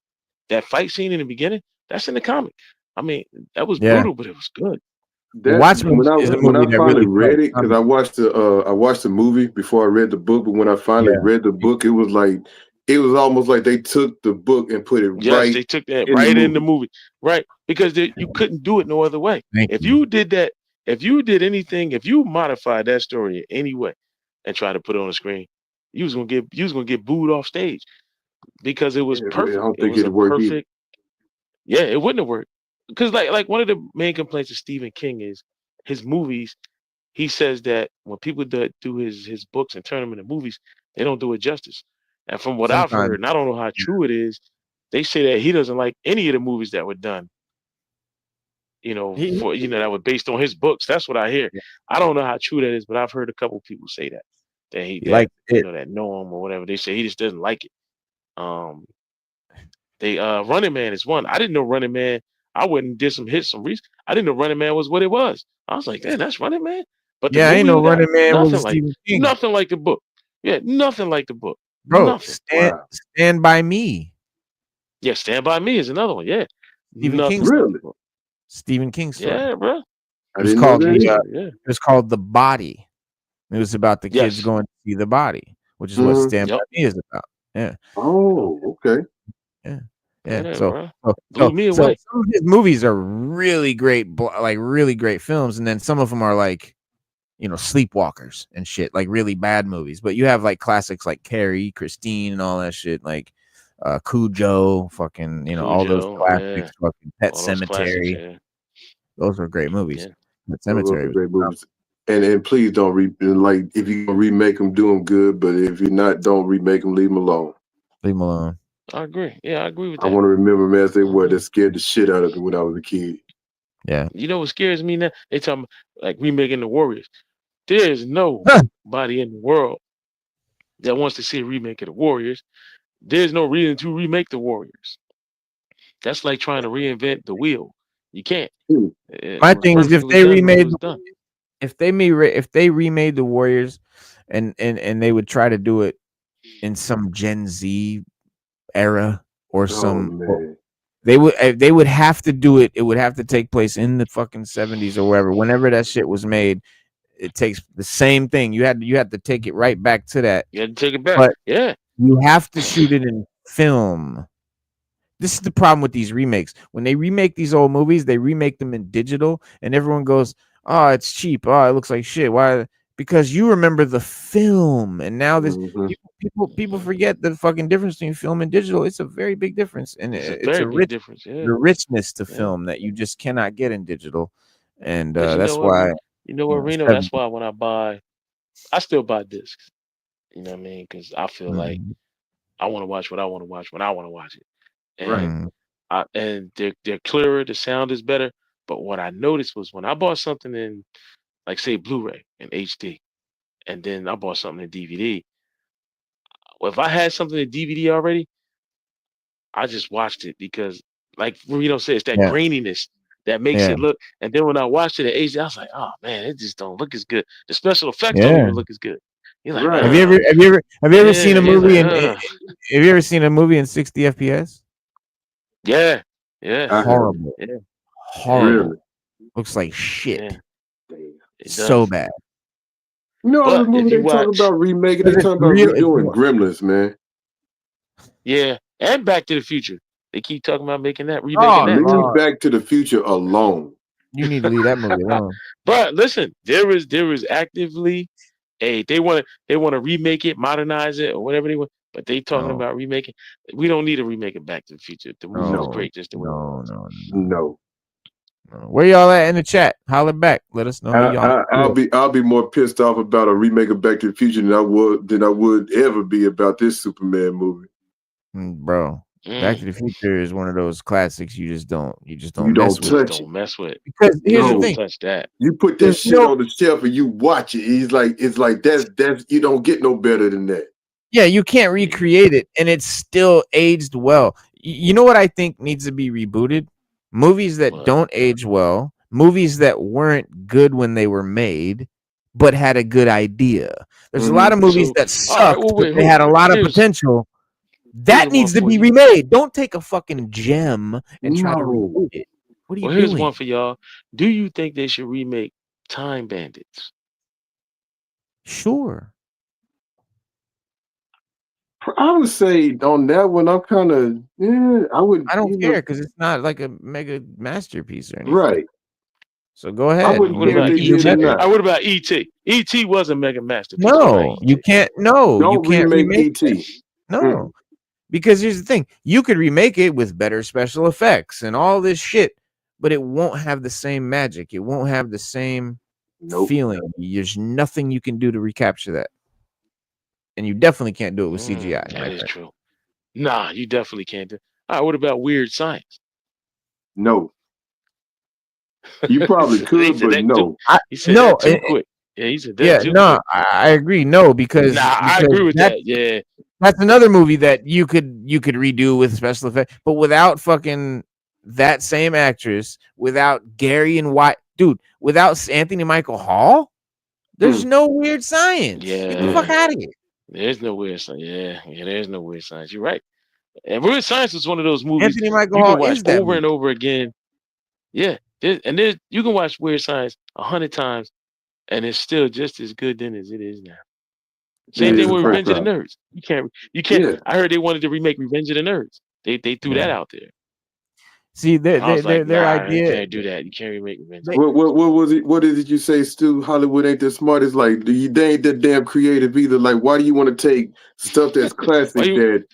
that fight scene in the beginning, that's in the comic. I mean, that was Yeah. brutal, but it was good. Well, That Watchmen when is a I movie that finally really read it, felt because I watched the movie before I read the book, but when I finally Yeah. read the book, it was almost like they took the book and put it Yes, right they took that in the right in the movie. movie. Right. Because you couldn't do it no other way. Thank If you. you did that, if you did anything, if you modified that story in any way and tried to put it on the screen, you was gonna get booed off stage because it was I perfect. don't It think was it'd a work either. perfect, yeah, it wouldn't have worked. Because like one of the main complaints of Stephen King is his movies. He says that when people do his books and turn them into movies, they don't do it justice. And from what I've heard, Sometimes. and I don't know how true it is, they say that he doesn't like any of the movies that were done, He, that were based on his books. That's what I hear. yeah, I don't know how true that is, but I've heard a couple people say that he liked it. that know him or whatever. They say he just doesn't like it. Um, they Running Man is one. I didn't know Running Man. I went and did some hits, some research. I didn't know Running Man was what it was. I was like, man, that's Running Man. But the Yeah, I ain't movie know we got, Running Man was a Stephen King. nothing like the book. Yeah, nothing like the book. Bro, Nothing. Wow. Stand By Me. Yeah, Stand By Me is another one. Yeah, Stephen nothing King's like Really? the book. Stephen King story. Yeah, bro. I It was didn't know called that either. Yeah. it was called The Body. It was about the kids Yes. going to see the body, which is what Mhm. Stand Yep. By Me is about. Yeah. Oh, okay. Yeah. Yeah, So, bro. so, Blew so, me so away. some of his movies are really great, like really great films, and then some of them are like, sleepwalkers and shit, like really bad movies. But you have like classics like Carrie, Christine, and all that shit, like Cujo, fucking, all those Cujo, classics, fucking Pet all those classics. Cemetery. Yeah, Those are great movies. yeah. Pet Those are Cemetery. great movies. And please don't like if you gonna remake them, do them good. But if you're not, don't remake them. Leave them alone. Leave them alone. I agree. Yeah, I agree with I that. want to remember them as they were. Mhm. That scared the shit out of me when I was a kid. Yeah. You know what scares me now? They talking like remaking the Warriors. There's nobody in the world that wants to see a remake of the Warriors. There's no reason to remake the Warriors. That's like trying to reinvent the wheel. You can't. Hmm. It My was thing is, if perfectly they done when it remade, was done. if they remade the Warriors, and they would try to do it in some Gen Z era or Oh some, man. they would have to do it. It would have to take place in the fucking 70s or wherever. Whenever that shit was made, it takes the same thing. You had to take it right back to that. You had to take it back. But Yeah. you have to shoot it in film. This is the problem with these remakes. When they remake these old movies, they remake them in digital, and everyone goes, "Oh, it's cheap. Oh, it looks like shit." Why? Because you remember the film, and now this Mhm. people forget the fucking difference between film and digital. It's a very big difference, and It's a it's very a big difference. Yeah. the richness to Yeah. film that you just cannot get in digital, and Because that's why Reno, that's why when I still buy discs. You know what I mean? Because I feel like I want to watch what I want to watch when I want to watch it. Right. And they're clearer, the sound is better. But what I noticed was when I bought something in, like say Blu-ray and HD, and then I bought something in DVD. If I had something in DVD already, I just watched it because, like Reno said, it's that Yeah. graininess that makes Yeah. it look. And then when I watched it in HD, I was like, oh man, it just don't look as good. The special effects Yeah. don't even look as good. You're like, Right. Have you ever seen a Yeah, movie like, have you ever seen a movie in 60 FPS? yeah, I have. Horrible. yeah, Horrible. Really. Looks like shit. yeah. It So does. bad. You know, all the But if movie you they talking watch, about remaking. They It's talking about real. It's redoing real. Gremlins, man. yeah, and Back to the Future, they keep talking about remaking Oh, that Leave too. Back to the Future alone. You need to leave that movie alone. But listen, there is actively they want to remake it, modernize it, or whatever they want. But they talking No, about remaking. We don't need to remake it Back to the Future. The movie was no, great just the way it was. No. Where y'all at in the chat? Holler back. Let us know who y'all. I'll be more pissed off about a remake of Back to the Future than I would ever be about this Superman movie. Bro. Back to the Future is one of those classics you just don't You mess don't with. touch it. Don't mess with it. Because here's the No. thing. Touch that. You put that There's shit on the shelf and you watch it. It's like that's you don't get no better than that. Yeah, you can't recreate it, and it's still aged well. You know what I think needs to be rebooted? Movies that What? don't age well, movies that weren't good when they were made, but had a good idea. There's a lot of movies that sucked, but they had a lot of potential. That needs to be remade. Don't take a fucking gem and try to reboot it. What are you doing? Here's one for y'all. Do you think they should remake Time Bandits? Sure. I would say on that one, I'm kind of I would. I don't care because it's not like a mega masterpiece or anything. Right. So go ahead. What about E.T.? What about E.T.? E.T. was a mega masterpiece. No, you can't. No, you can't remake E.T. No, because here's the thing: you could remake it with better special effects and all this shit, but it won't have the same magic. It won't have the same feeling. There's nothing you can do to recapture that, and you definitely can't do it with CGI. That is true. Nah, you definitely can't do. All right, what about Weird Science? No. You probably could, but no. He said that too quick. Yeah, he said that too quick. I agree. No, because I agree with that. Yeah, that's another movie that you could redo with special effects, but without fucking that same actress, without Gary and White, dude, without Anthony Michael Hall, there's no Weird Science. Yeah, get the fuck out of here. There's no Weird Science. Yeah, there's no Weird Science. You're right. And Weird Science is one of those movies Anthony Michael you Hall can watch is that over movie. and over again. Yeah, you can watch Weird Science 100 times, and it's still just as good then as it is now. Same thing with Revenge of the Nerds. You can't. Yeah. I heard they wanted to remake Revenge of the Nerds. They threw that out there. See, their idea. You can't do that. You can't remake Revenge. What was it? What did you say, Stu? Hollywood ain't that smart. It's like they ain't that damn creative either. Like, why do you want to take stuff that's classic that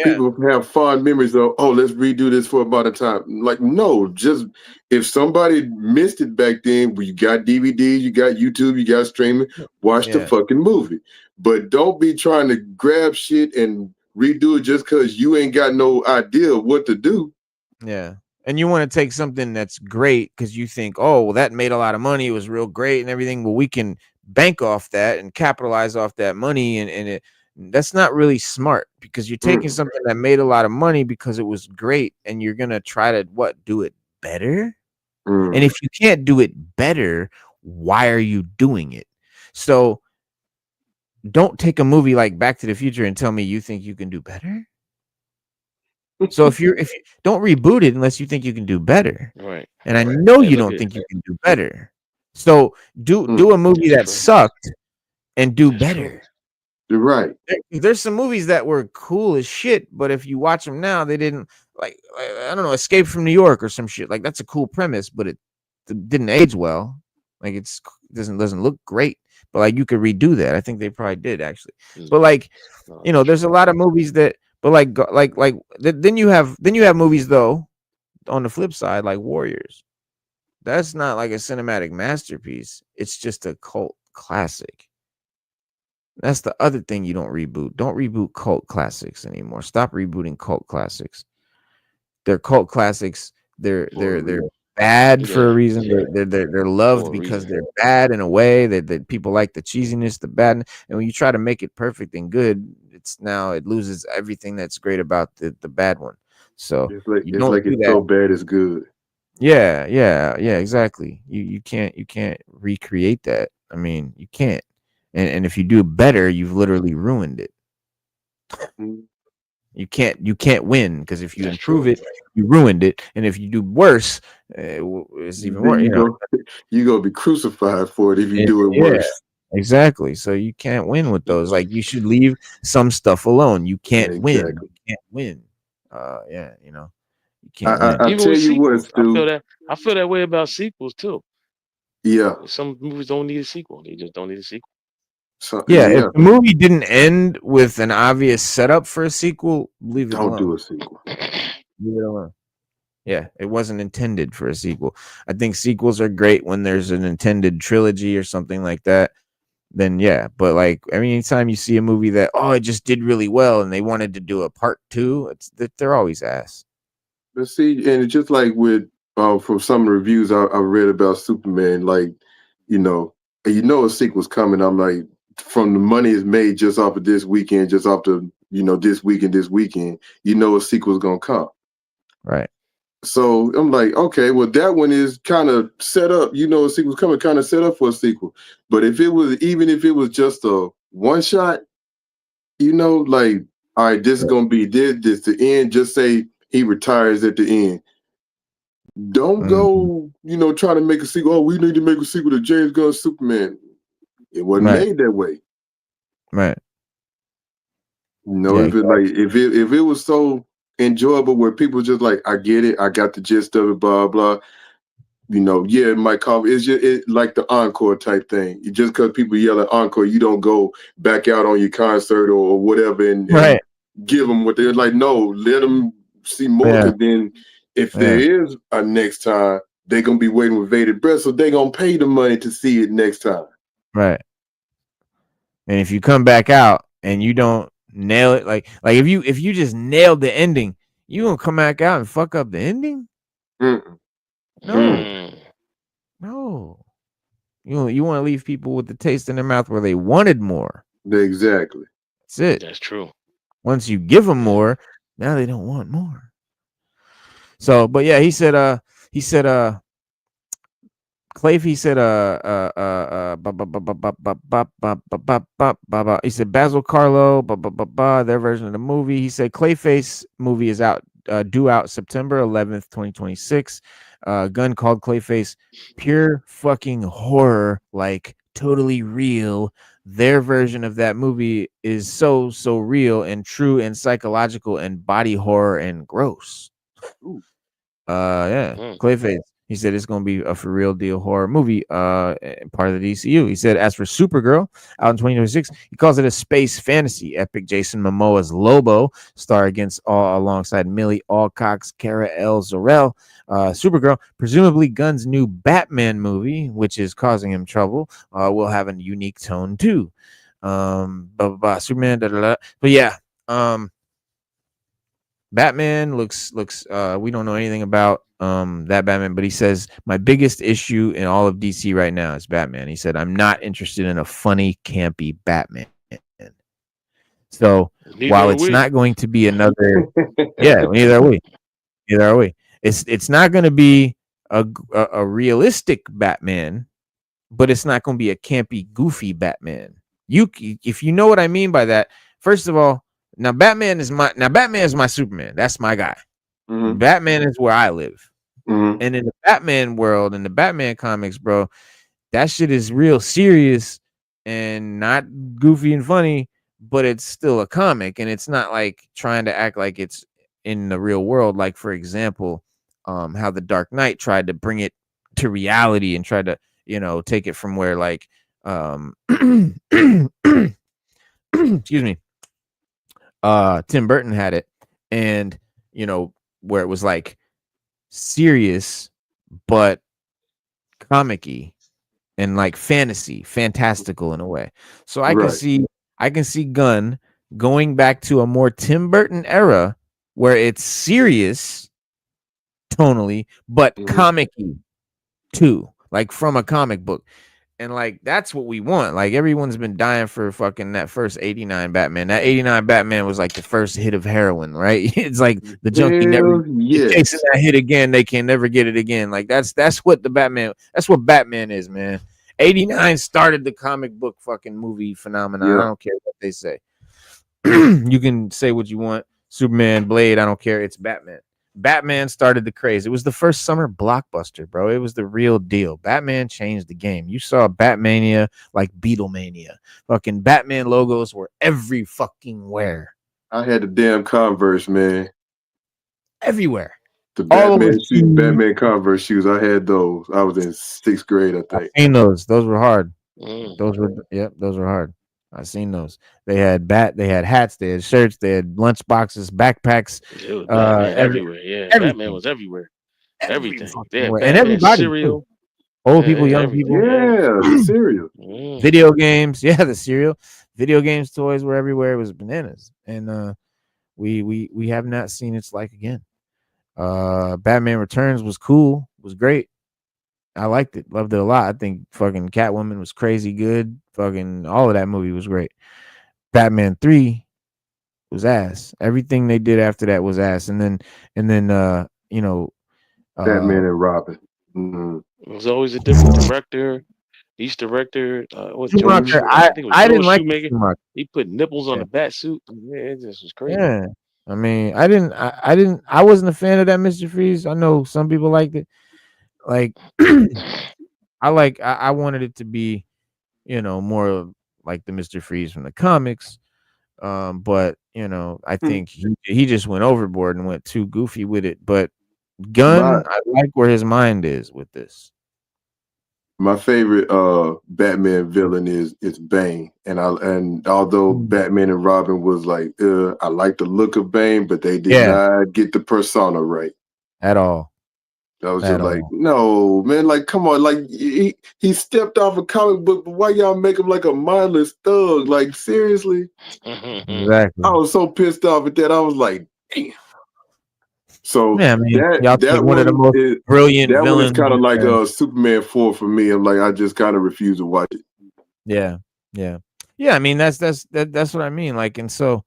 people have fond memories of? Oh, let's redo this for about a time. Like, no, just if somebody missed it back then, you got DVDs, you got YouTube, you got streaming. Watch the fucking movie, but don't be trying to grab shit and redo it just because you ain't got no idea of what to do. Yeah. And you want to take something that's great because you think, oh, well, that made a lot of money. It was real great and everything. Well, we can bank off that and capitalize off that money. And that's not really smart because you're taking something that made a lot of money because it was great. And you're going to try to do it better. And if you can't do it better, why are you doing it? So don't take a movie like Back to the Future and tell me you think you can do better. So if you don't reboot it unless you think you can do better, right? And I know you don't think you can do better. So do a movie that sucked and do better. You're right. There's some movies that were cool as shit, but if you watch them now, they didn't like I don't know, Escape from New York or some shit. Like that's a cool premise, but it didn't age well. Like it doesn't look great. But like you could redo that. I think they probably did actually. But like there's a lot of movies that. But then you have movies though on the flip side like Warriors. That's not like a cinematic masterpiece. It's just a cult classic. That's the other thing you don't reboot. Don't reboot cult classics anymore. Stop rebooting cult classics. They're cult classics. They're bad for a reason. They're loved because they're bad in a way that people like the cheesiness, the bad. And when you try to make it perfect and good, it loses everything that's great about the bad one. So it's so bad it's good. Yeah, exactly. You can't recreate that. I mean, you can't. And if you do better, you've literally ruined it. You can't win because if you improve it, you ruined it, and if you do worse, it's even worse. You're gonna be crucified for it if you do it worse. Exactly. So you can't win with those. Like you should leave some stuff alone. You can't win. You can't win. You can't win. I tell you what, Stu. I feel that way about sequels too. Yeah. Some movies don't need a sequel. They just don't need a sequel. So, if the movie didn't end with an obvious setup for a sequel, leave it alone. Don't do a sequel. Leave it alone. Yeah, it wasn't intended for a sequel. I think sequels are great when there's an intended trilogy or something like that. Then yeah, but like anytime you see a movie that it just did really well and they wanted to do a part 2, they're always ass. But see, and it's just like with from some reviews I read about Superman, like a sequel's coming. I'm like, from the money is made just off of this weekend, just off the this weekend, a sequel's gonna come. Right. So I'm like, okay, well, that one is kind of set up. You know, a sequel's coming, kind of set up for a sequel. But if it was, even if it was just a one shot, you know, like, all right, this is gonna be this the end. Just say he retires at the end. Don't go, you know, trying to make a sequel. Oh, we need to make a sequel to James Gunn's Superman. It wasn't made that way. Right. You know, if it was so enjoyable where people just like, I get it, I got the gist of it, blah blah. You know, yeah, it might call it's just like the encore type thing. Just because people yell at encore, you don't go back out on your concert or whatever and give them what they're like. No, let them see more. Because then, if there is a next time, they're gonna be waiting with bated breath, so they're gonna pay the money to see it next time. Right. And if you come back out and you don't nail it, like if you just nailed the ending, you gonna come back out and fuck up the ending? No. No. You want to leave people with the taste in their mouth where they wanted more. Exactly. That's it. That's true. Once you give them more, now they don't want more. So, but yeah, he said Clave, he said he said Basil Carlo, their version of the movie. He said Clayface movie is out, due out September 11th, 2026. Gunn called Clayface pure fucking horror, like totally real. Their version of that movie is so real and true and psychological and body horror and gross. Clayface. He said it's going to be a for real deal horror movie, part of the DCU. He said, as for Supergirl, out in 2026, he calls it a space fantasy. Epic Jason Momoa's Lobo, alongside Millie Alcock's Kara El Zor-El. Supergirl, presumably Gunn's new Batman movie, which is causing him trouble, will have a unique tone too. Superman, But yeah, Batman looks we don't know anything about that Batman, but he says my biggest issue in all of DC right now is Batman. He said I'm not interested in a funny, campy Batman. So while it's not going to be another, neither are we. It's not going to be a realistic Batman, but it's not going to be a campy, goofy Batman. If you know what I mean by that, first of all, Batman is my Superman. That's my guy. Mm-hmm. Batman is where I live. Mm-hmm. And in the Batman world, in the Batman comics, bro, that shit is real serious and not goofy and funny, but it's still a comic, and it's not like trying to act like it's in the real world. Like, for example, how the Dark Knight tried to bring it to reality and tried to, take it from where like excuse me. Tim Burton had it, and where it was like serious but comic-y and like fantastical in a way. So I can see Gunn going back to a more Tim Burton era where it's serious tonally but comic-y too, like from a comic book. And like that's what we want. Like everyone's been dying for fucking that first 89 Batman. That 89 Batman was like the first hit of heroin, right? It's like the junkie never chasing that hit again. They can never get it again. Like that's what Batman is, man. 89 started the comic book fucking movie phenomenon. I don't care what they say. You can say what you want. Superman, Blade, I don't care. It's Batman. Batman started the craze. It was the first summer blockbuster, bro. It was the real deal. Batman changed the game. You saw Batmania like Beatlemania. Fucking Batman logos were every fucking where. I had the damn Converse, man. Everywhere. The Batman Converse shoes. I had those. I was in 6th grade, I think. I seen those. Those were hard. Those were hard. I seen those. They had hats, they had shirts, they had lunch boxes, backpacks. Dude, Batman everywhere. Yeah, everything. Batman was everywhere. Everything. And everybody. Cereal. Old people, young people. Yeah, the cereal. Video games. Yeah, the cereal. Video games, toys were everywhere. It was bananas. And we have not seen its like again. Batman Returns was cool, was great. I liked it, loved it a lot. I think fucking Catwoman was crazy good. Fucking all of that movie was great. Batman 3 was ass. Everything they did after that was ass. And then Batman and Robin. Mm-hmm. It was always a different director. Each director, was Joel Schumacher, I think it was I Joel didn't like Shoemaker. Schumacher. He put nipples on Yeah. the bat suit. Yeah, it just was crazy. Yeah. I mean, I wasn't a fan of that Mr. Freeze. I know some people liked it. Like I wanted it to be, more like the Mr. Freeze from the comics. But I think he just went overboard and went too goofy with it. But Gunn, I like where his mind is with this. My favorite Batman villain is Bane, and although Batman and Robin was like, I like the look of Bane, but they did not get the persona right at all. I was just like, no, man, like, come on, like he stepped off a comic book, but why y'all make him like a mindless thug? Like, seriously? Exactly. I was so pissed off at that. I was like, damn. So yeah, I mean, that one of the most brilliant that villains. one is kind of like Superman 4 for me. I'm like, I just kind of refuse to watch it. Yeah. I mean, that's what I mean. Like, and so,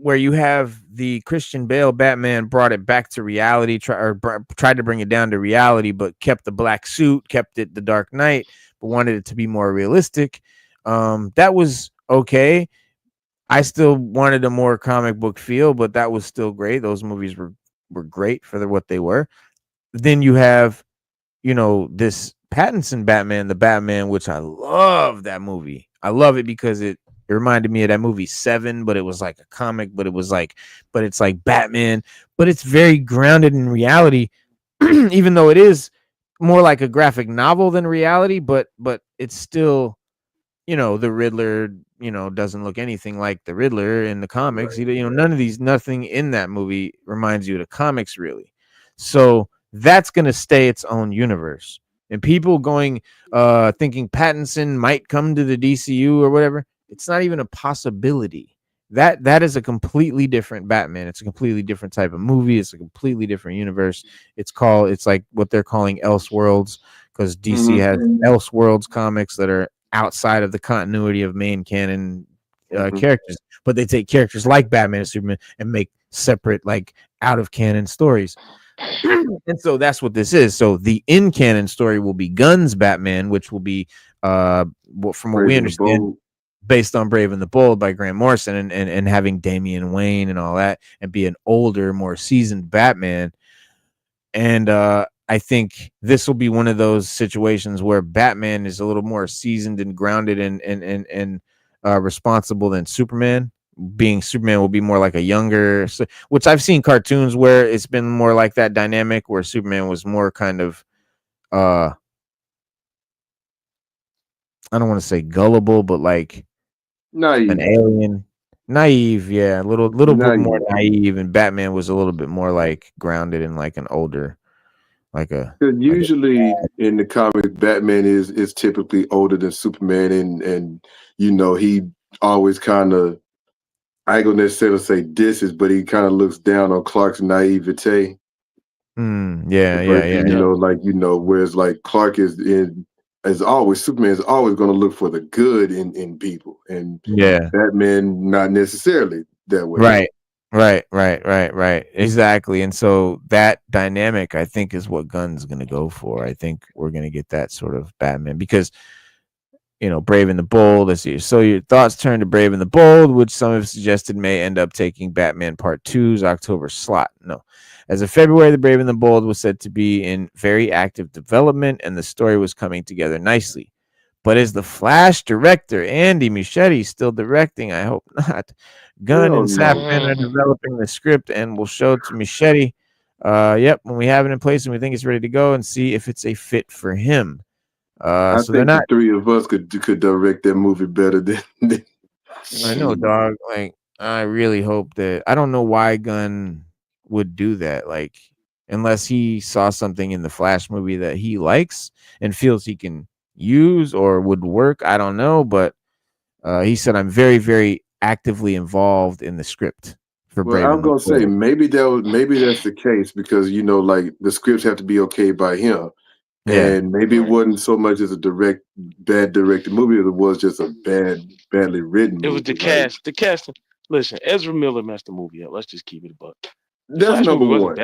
where you have the Christian Bale Batman brought it back to reality, tried to bring it down to reality, but kept the black suit, kept it the Dark Knight, but wanted it to be more realistic. That was okay. I still wanted a more comic book feel, but that was still great. Those movies were great for what they were. Then you have, this Pattinson Batman, the Batman, which I love that movie. I love it because it reminded me of that movie Seven, but it was like a comic, but it's like Batman, but it's very grounded in reality, even though it is more like a graphic novel than reality, but it's still, the Riddler, doesn't look anything like the Riddler in the comics. Right. Nothing in that movie reminds you of the comics really. So that's going to stay its own universe. And people thinking Pattinson might come to the DCU or whatever, it's not even a possibility. That is a completely different Batman. It's a completely different type of movie. It's a completely different universe. It's like what they're calling Elseworlds, because DC has Elseworlds comics that are outside of the continuity of main canon characters, but they take characters like Batman and Superman and make separate, like, out of canon stories. And so that's what this is. So the in canon story will be Gunn's Batman, which will be from what we understand, based on Brave and the Bold by Grant Morrison, and having Damian Wayne and all that, and be an older, more seasoned Batman. And I think this will be one of those situations where Batman is a little more seasoned and grounded and responsible than Superman. Being Superman will be more like a younger, which I've seen cartoons where it's been more like that dynamic, where Superman was more kind of I don't want to say gullible, but like naive. An alien. Naive, yeah, a little bit more naive, and Batman was a little bit more like grounded and like an older, like a. Usually in the comics, Batman is typically older than Superman, and he always kind of, I ain't gonna necessarily say disses, but he kind of looks down on Clark's naivete. Yeah. Whereas like Clark is always, Superman is always going to look for the good in people, and Batman not necessarily that way. Right. Exactly. And so that dynamic, I think, is what Gunn's going to go for. I think we're going to get that sort of Batman because, Brave and the Bold. Let's see. So your thoughts turn to Brave and the Bold, which some have suggested may end up taking Batman Part 2's October slot. No. As of February, The Brave and the Bold was said to be in very active development, and the story was coming together nicely. But is the Flash director, Andy Muschietti, still directing? I hope not. Gunn and Safran are developing the script and will show it to Muschietti. When we have it in place and we think it's ready to go, and see if it's a fit for him. I think the three of us could direct that movie better than I know, dog. Like, I really hope that. I don't know why Gunn would do that, like, unless he saw something in the Flash movie that he likes and feels he can use or would work. I don't know, but he said, I'm very, very actively involved in the script for Brave. I'm gonna say maybe that's the case, because like the scripts have to be okay by him. And maybe it wasn't so much as a bad directed movie as it was just a badly written movie. It was the cast. The casting. Listen, Ezra Miller messed the movie up. Let's just keep it a buck. That's number one.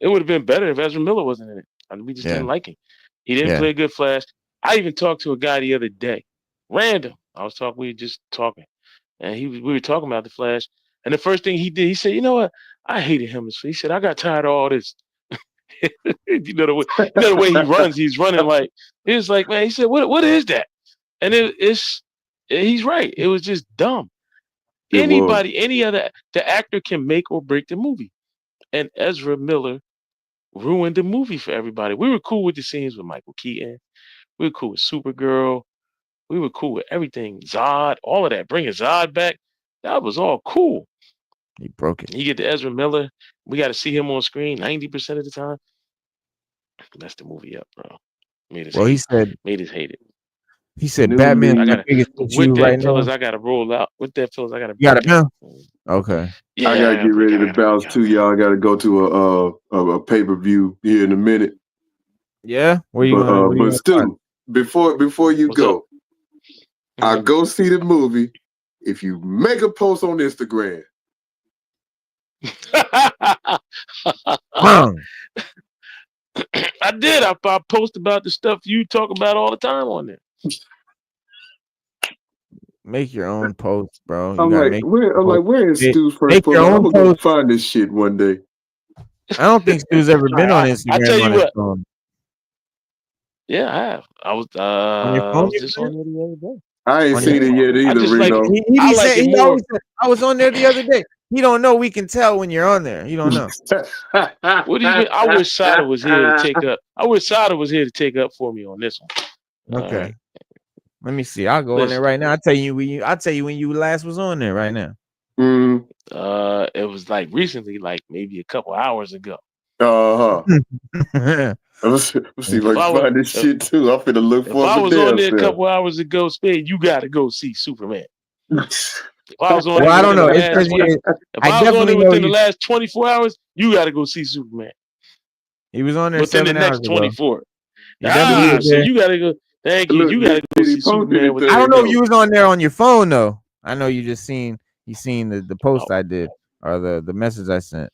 It would have been better if Ezra Miller wasn't in it. We just didn't like him. He didn't play a good Flash. I even talked to a guy the other day, random. We were just talking, and we were talking about the Flash. And the first thing he did, he said, "You know what? I hated him." He said, "I got tired of all this." you know the way he runs. He's running like he was like, man. He said, "What is that?" And he's right. It was just dumb. The actor can make or break the movie, and Ezra Miller ruined the movie for everybody. We were cool with the scenes with Michael Keaton. We were cool with Supergirl. We were cool with everything. Zod, all of that. Bringing Zod back. That was all cool. He broke it. You get to Ezra Miller. We got to see him on screen 90% of the time. That's the movie up, bro. Made us hate it. He said Batman. Fellas, I gotta roll out. With that, fellas, I gotta. You got it now. Okay. Yeah, I gotta get ready to bounce too, y'all. I gotta go to a pay-per-view here in a minute. Yeah, where you going? But still, before you go, I'll go see the movie if you make a post on Instagram. I did. I post about the stuff you talk about all the time on there. Make your own post, bro. Where is Stu's first post? I'm gonna go find this shit one day. I don't think Stu's ever been on Instagram. I tell you what. Phone. Yeah, I have. I was on your phone just on there the other day. I ain't seen it yet either, Reno. I was on there the other day. You don't know. We can tell when you're on there. You don't know. What do you mean? I wish Sada was here to take up. I wish Sada was here to take up for me on this one. Okay. Right. Let me see. I'll go on there right now. I'll tell you when you last was on there right now. It was like recently, like maybe a couple hours ago. Let's see if I can find this shit too. I'm finna look for it. If I was on there a couple hours ago, Spade, you gotta go see Superman. If I was on I don't know. If I was on there within the last 24 hours, you gotta go see Superman. He was on there within the next 24. So you gotta go. Thank you. You gotta go see Superman. I don't know if you was on there on your phone though. I know you seen the post I did or the message I sent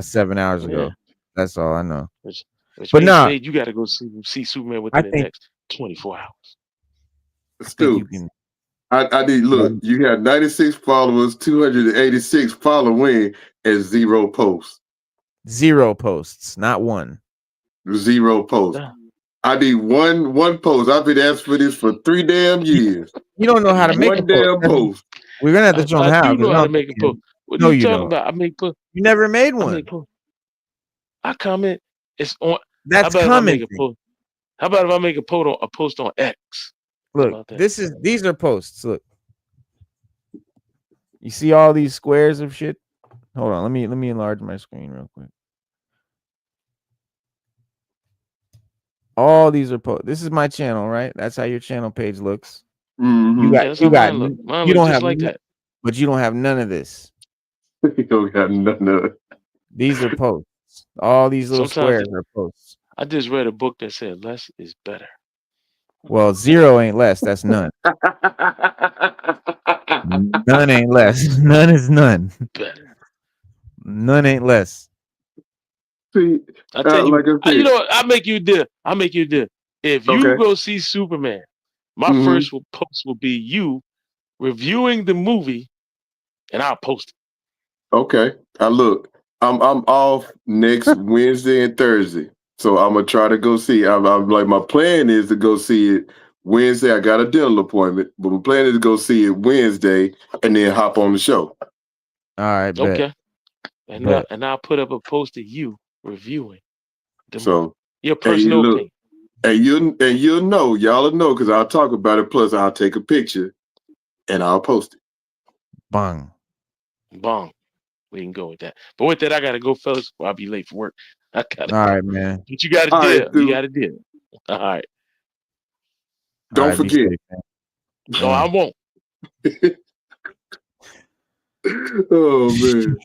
7 hours ago. That's all I know. But no, you gotta go see Superman within the next 24 hours. Stu, I did look. You had 96 followers, 286 following, and 0 posts. 0 posts, not one. 0 posts. I need one post. I've been asking for this for 3 damn years. You don't know how to make one damn post. We're gonna have to show them how. You know how to make a post. What are you talking about? I make post. You never made one. I comment. It's on. That's commenting. How about if I make a post on X? Look, these are posts. Look, you see all these squares of shit. Hold on, let me enlarge my screen real quick. All these are posts. This is my channel, right? That's how your channel page looks. Mm-hmm. You don't have like that, but you don't have none of this. You don't have none of it. These are posts. All these little squares are posts. I just read a book that said less is better. Well, 0 ain't less. That's none. None ain't less. None is none. Better. None ain't less. See, I tell you, you know what? I'll make you a deal. If you go see Superman, my first post will be you reviewing the movie, and I'll post it. Okay. I'm off next Wednesday and Thursday, so I'm gonna try to go see. I'm like, my plan is to go see it Wednesday. I got a dental appointment, but my plan is to go see it Wednesday and then hop on the show. All right. Okay. And I'll put up a post of you reviewing the movie. Your personal opinion. And you'll know, y'all will know, because I'll talk about it. Plus, I'll take a picture and I'll post it. Bang. We can go with that. But with that, I gotta go, fellas, or I'll be late for work. All right, man. But you gotta deal. You gotta deal. All right. Don't forget. No, I won't. Oh man.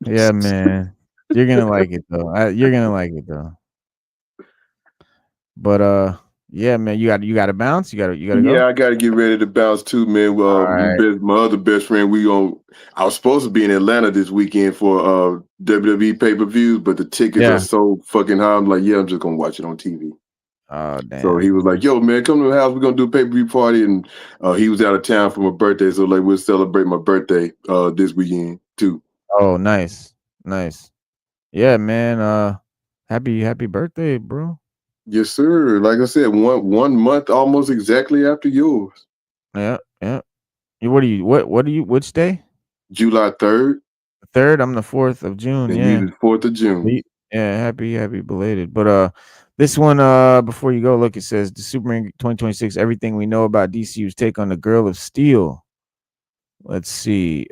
Yeah, man. You're gonna like it though. You're gonna like it though. But Yeah, man. You got to bounce. You got to Yeah, go. I got to get ready to bounce too, man. All right. My other best friend, I was supposed to be in Atlanta this weekend for WWE pay-per-views, but the tickets are so fucking high. I'm like, yeah, I'm just gonna watch it on TV. Oh damn. So he was like, yo, man, come to the house. We're gonna do a pay-per-view party, and he was out of town for my birthday, so like we'll celebrate my birthday this weekend too. Oh, nice. Yeah, man. Happy birthday, bro. Yes, sir. Like I said, one month almost exactly after yours. Yeah. Which day? July 3rd. 3rd. I'm the 4th of June. And yeah. you the 4th of June. Yeah, happy belated. But this one, before you go, look, it says the Superman 2026, everything we know about DCU's take on the Girl of Steel. Let's see.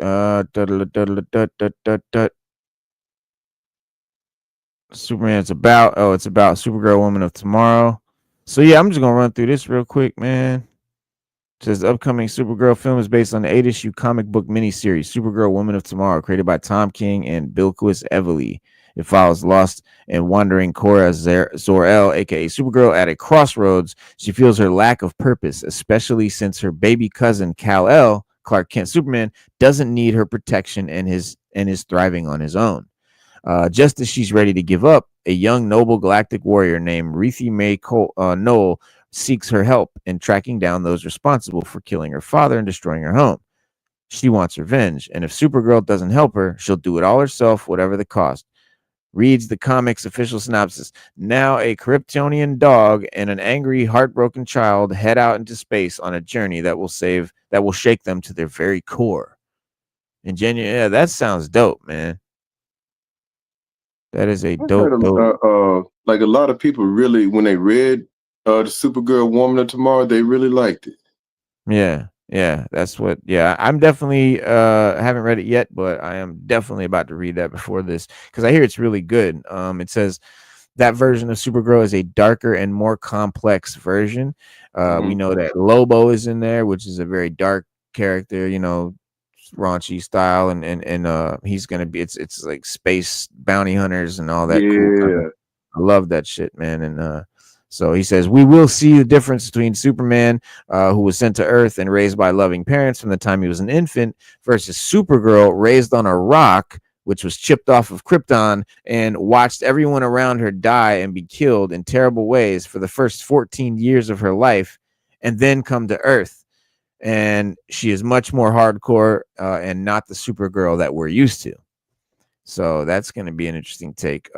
Superman, it's about Supergirl, Woman of Tomorrow. So yeah, I'm just gonna run through this real quick, man. It says the upcoming Supergirl film is based on the 8-issue comic book miniseries Supergirl, Woman of Tomorrow, created by Tom King and Bilquis Evely. It follows lost and wandering Kora Zor-El, aka Supergirl, at a crossroads. She feels her lack of purpose, especially since her baby cousin Kal-El, Clark Kent Superman, doesn't need her protection and is thriving on his own. Just as she's ready to give up, a young noble galactic warrior named Rethi May Noel seeks her help in tracking down those responsible for killing her father and destroying her home. She wants revenge, and if Supergirl doesn't help her, she'll do it all herself, whatever the cost. Reads the comic's official synopsis. Now a Kryptonian dog and an angry, heartbroken child head out into space on a journey that will shake them to their very core. And yeah, that sounds dope, man. That is a dope. Like a lot of people really, when they read the Supergirl Woman of Tomorrow, they really liked it. Yeah, that's what. Yeah, I'm definitely haven't read it yet, but I am definitely about to read that before this because I hear it's really good. It says that version of Supergirl is a darker and more complex version. We know that Lobo is in there, which is a very dark character, raunchy style, and he's gonna be it's like space bounty hunters and all that. Cool. I love that shit, man. And so he says, we will see the difference between Superman, who was sent to Earth and raised by loving parents from the time he was an infant, versus Supergirl, raised on a rock, which was chipped off of Krypton, and watched everyone around her die and be killed in terrible ways for the first 14 years of her life, and then come to Earth. And she is much more hardcore and not the Supergirl that we're used to. So that's going to be an interesting take.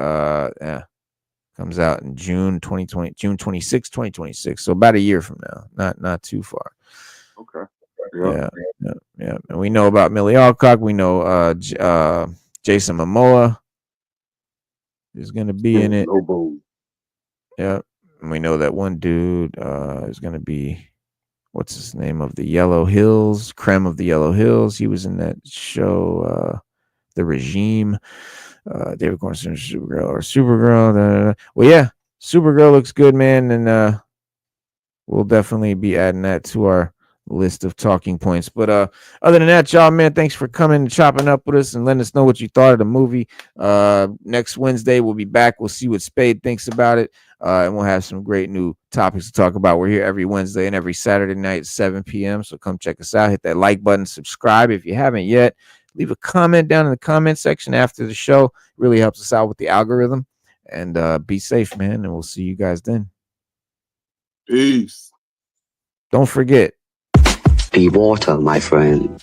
Comes out in June 26, 2026. So about a year from now, not too far. Okay. Yeah. And we know about Millie Alcock. We know Jason Momoa is going to be in it. Lobo. Yeah. And we know that one dude is going to be, what's his name, of the Yellow Hills, Creme of the Yellow Hills. He was in that show, The Regime. David Cornston, Supergirl. Well, yeah, Supergirl looks good, man, and we'll definitely be adding that to our list of talking points. But other than that, y'all, man, thanks for coming and chopping up with us and letting us know what you thought of the movie. Next Wednesday, we'll be back. We'll see what Spade thinks about it, and we'll have some great new topics to talk about. We're here every Wednesday and every Saturday night at 7 p.m., so come check us out. Hit that like button, subscribe if you haven't yet. Leave a comment down in the comment section after the show. It really helps us out with the algorithm. And be safe, man. And we'll see you guys then. Peace. Don't forget. Be water, my friend.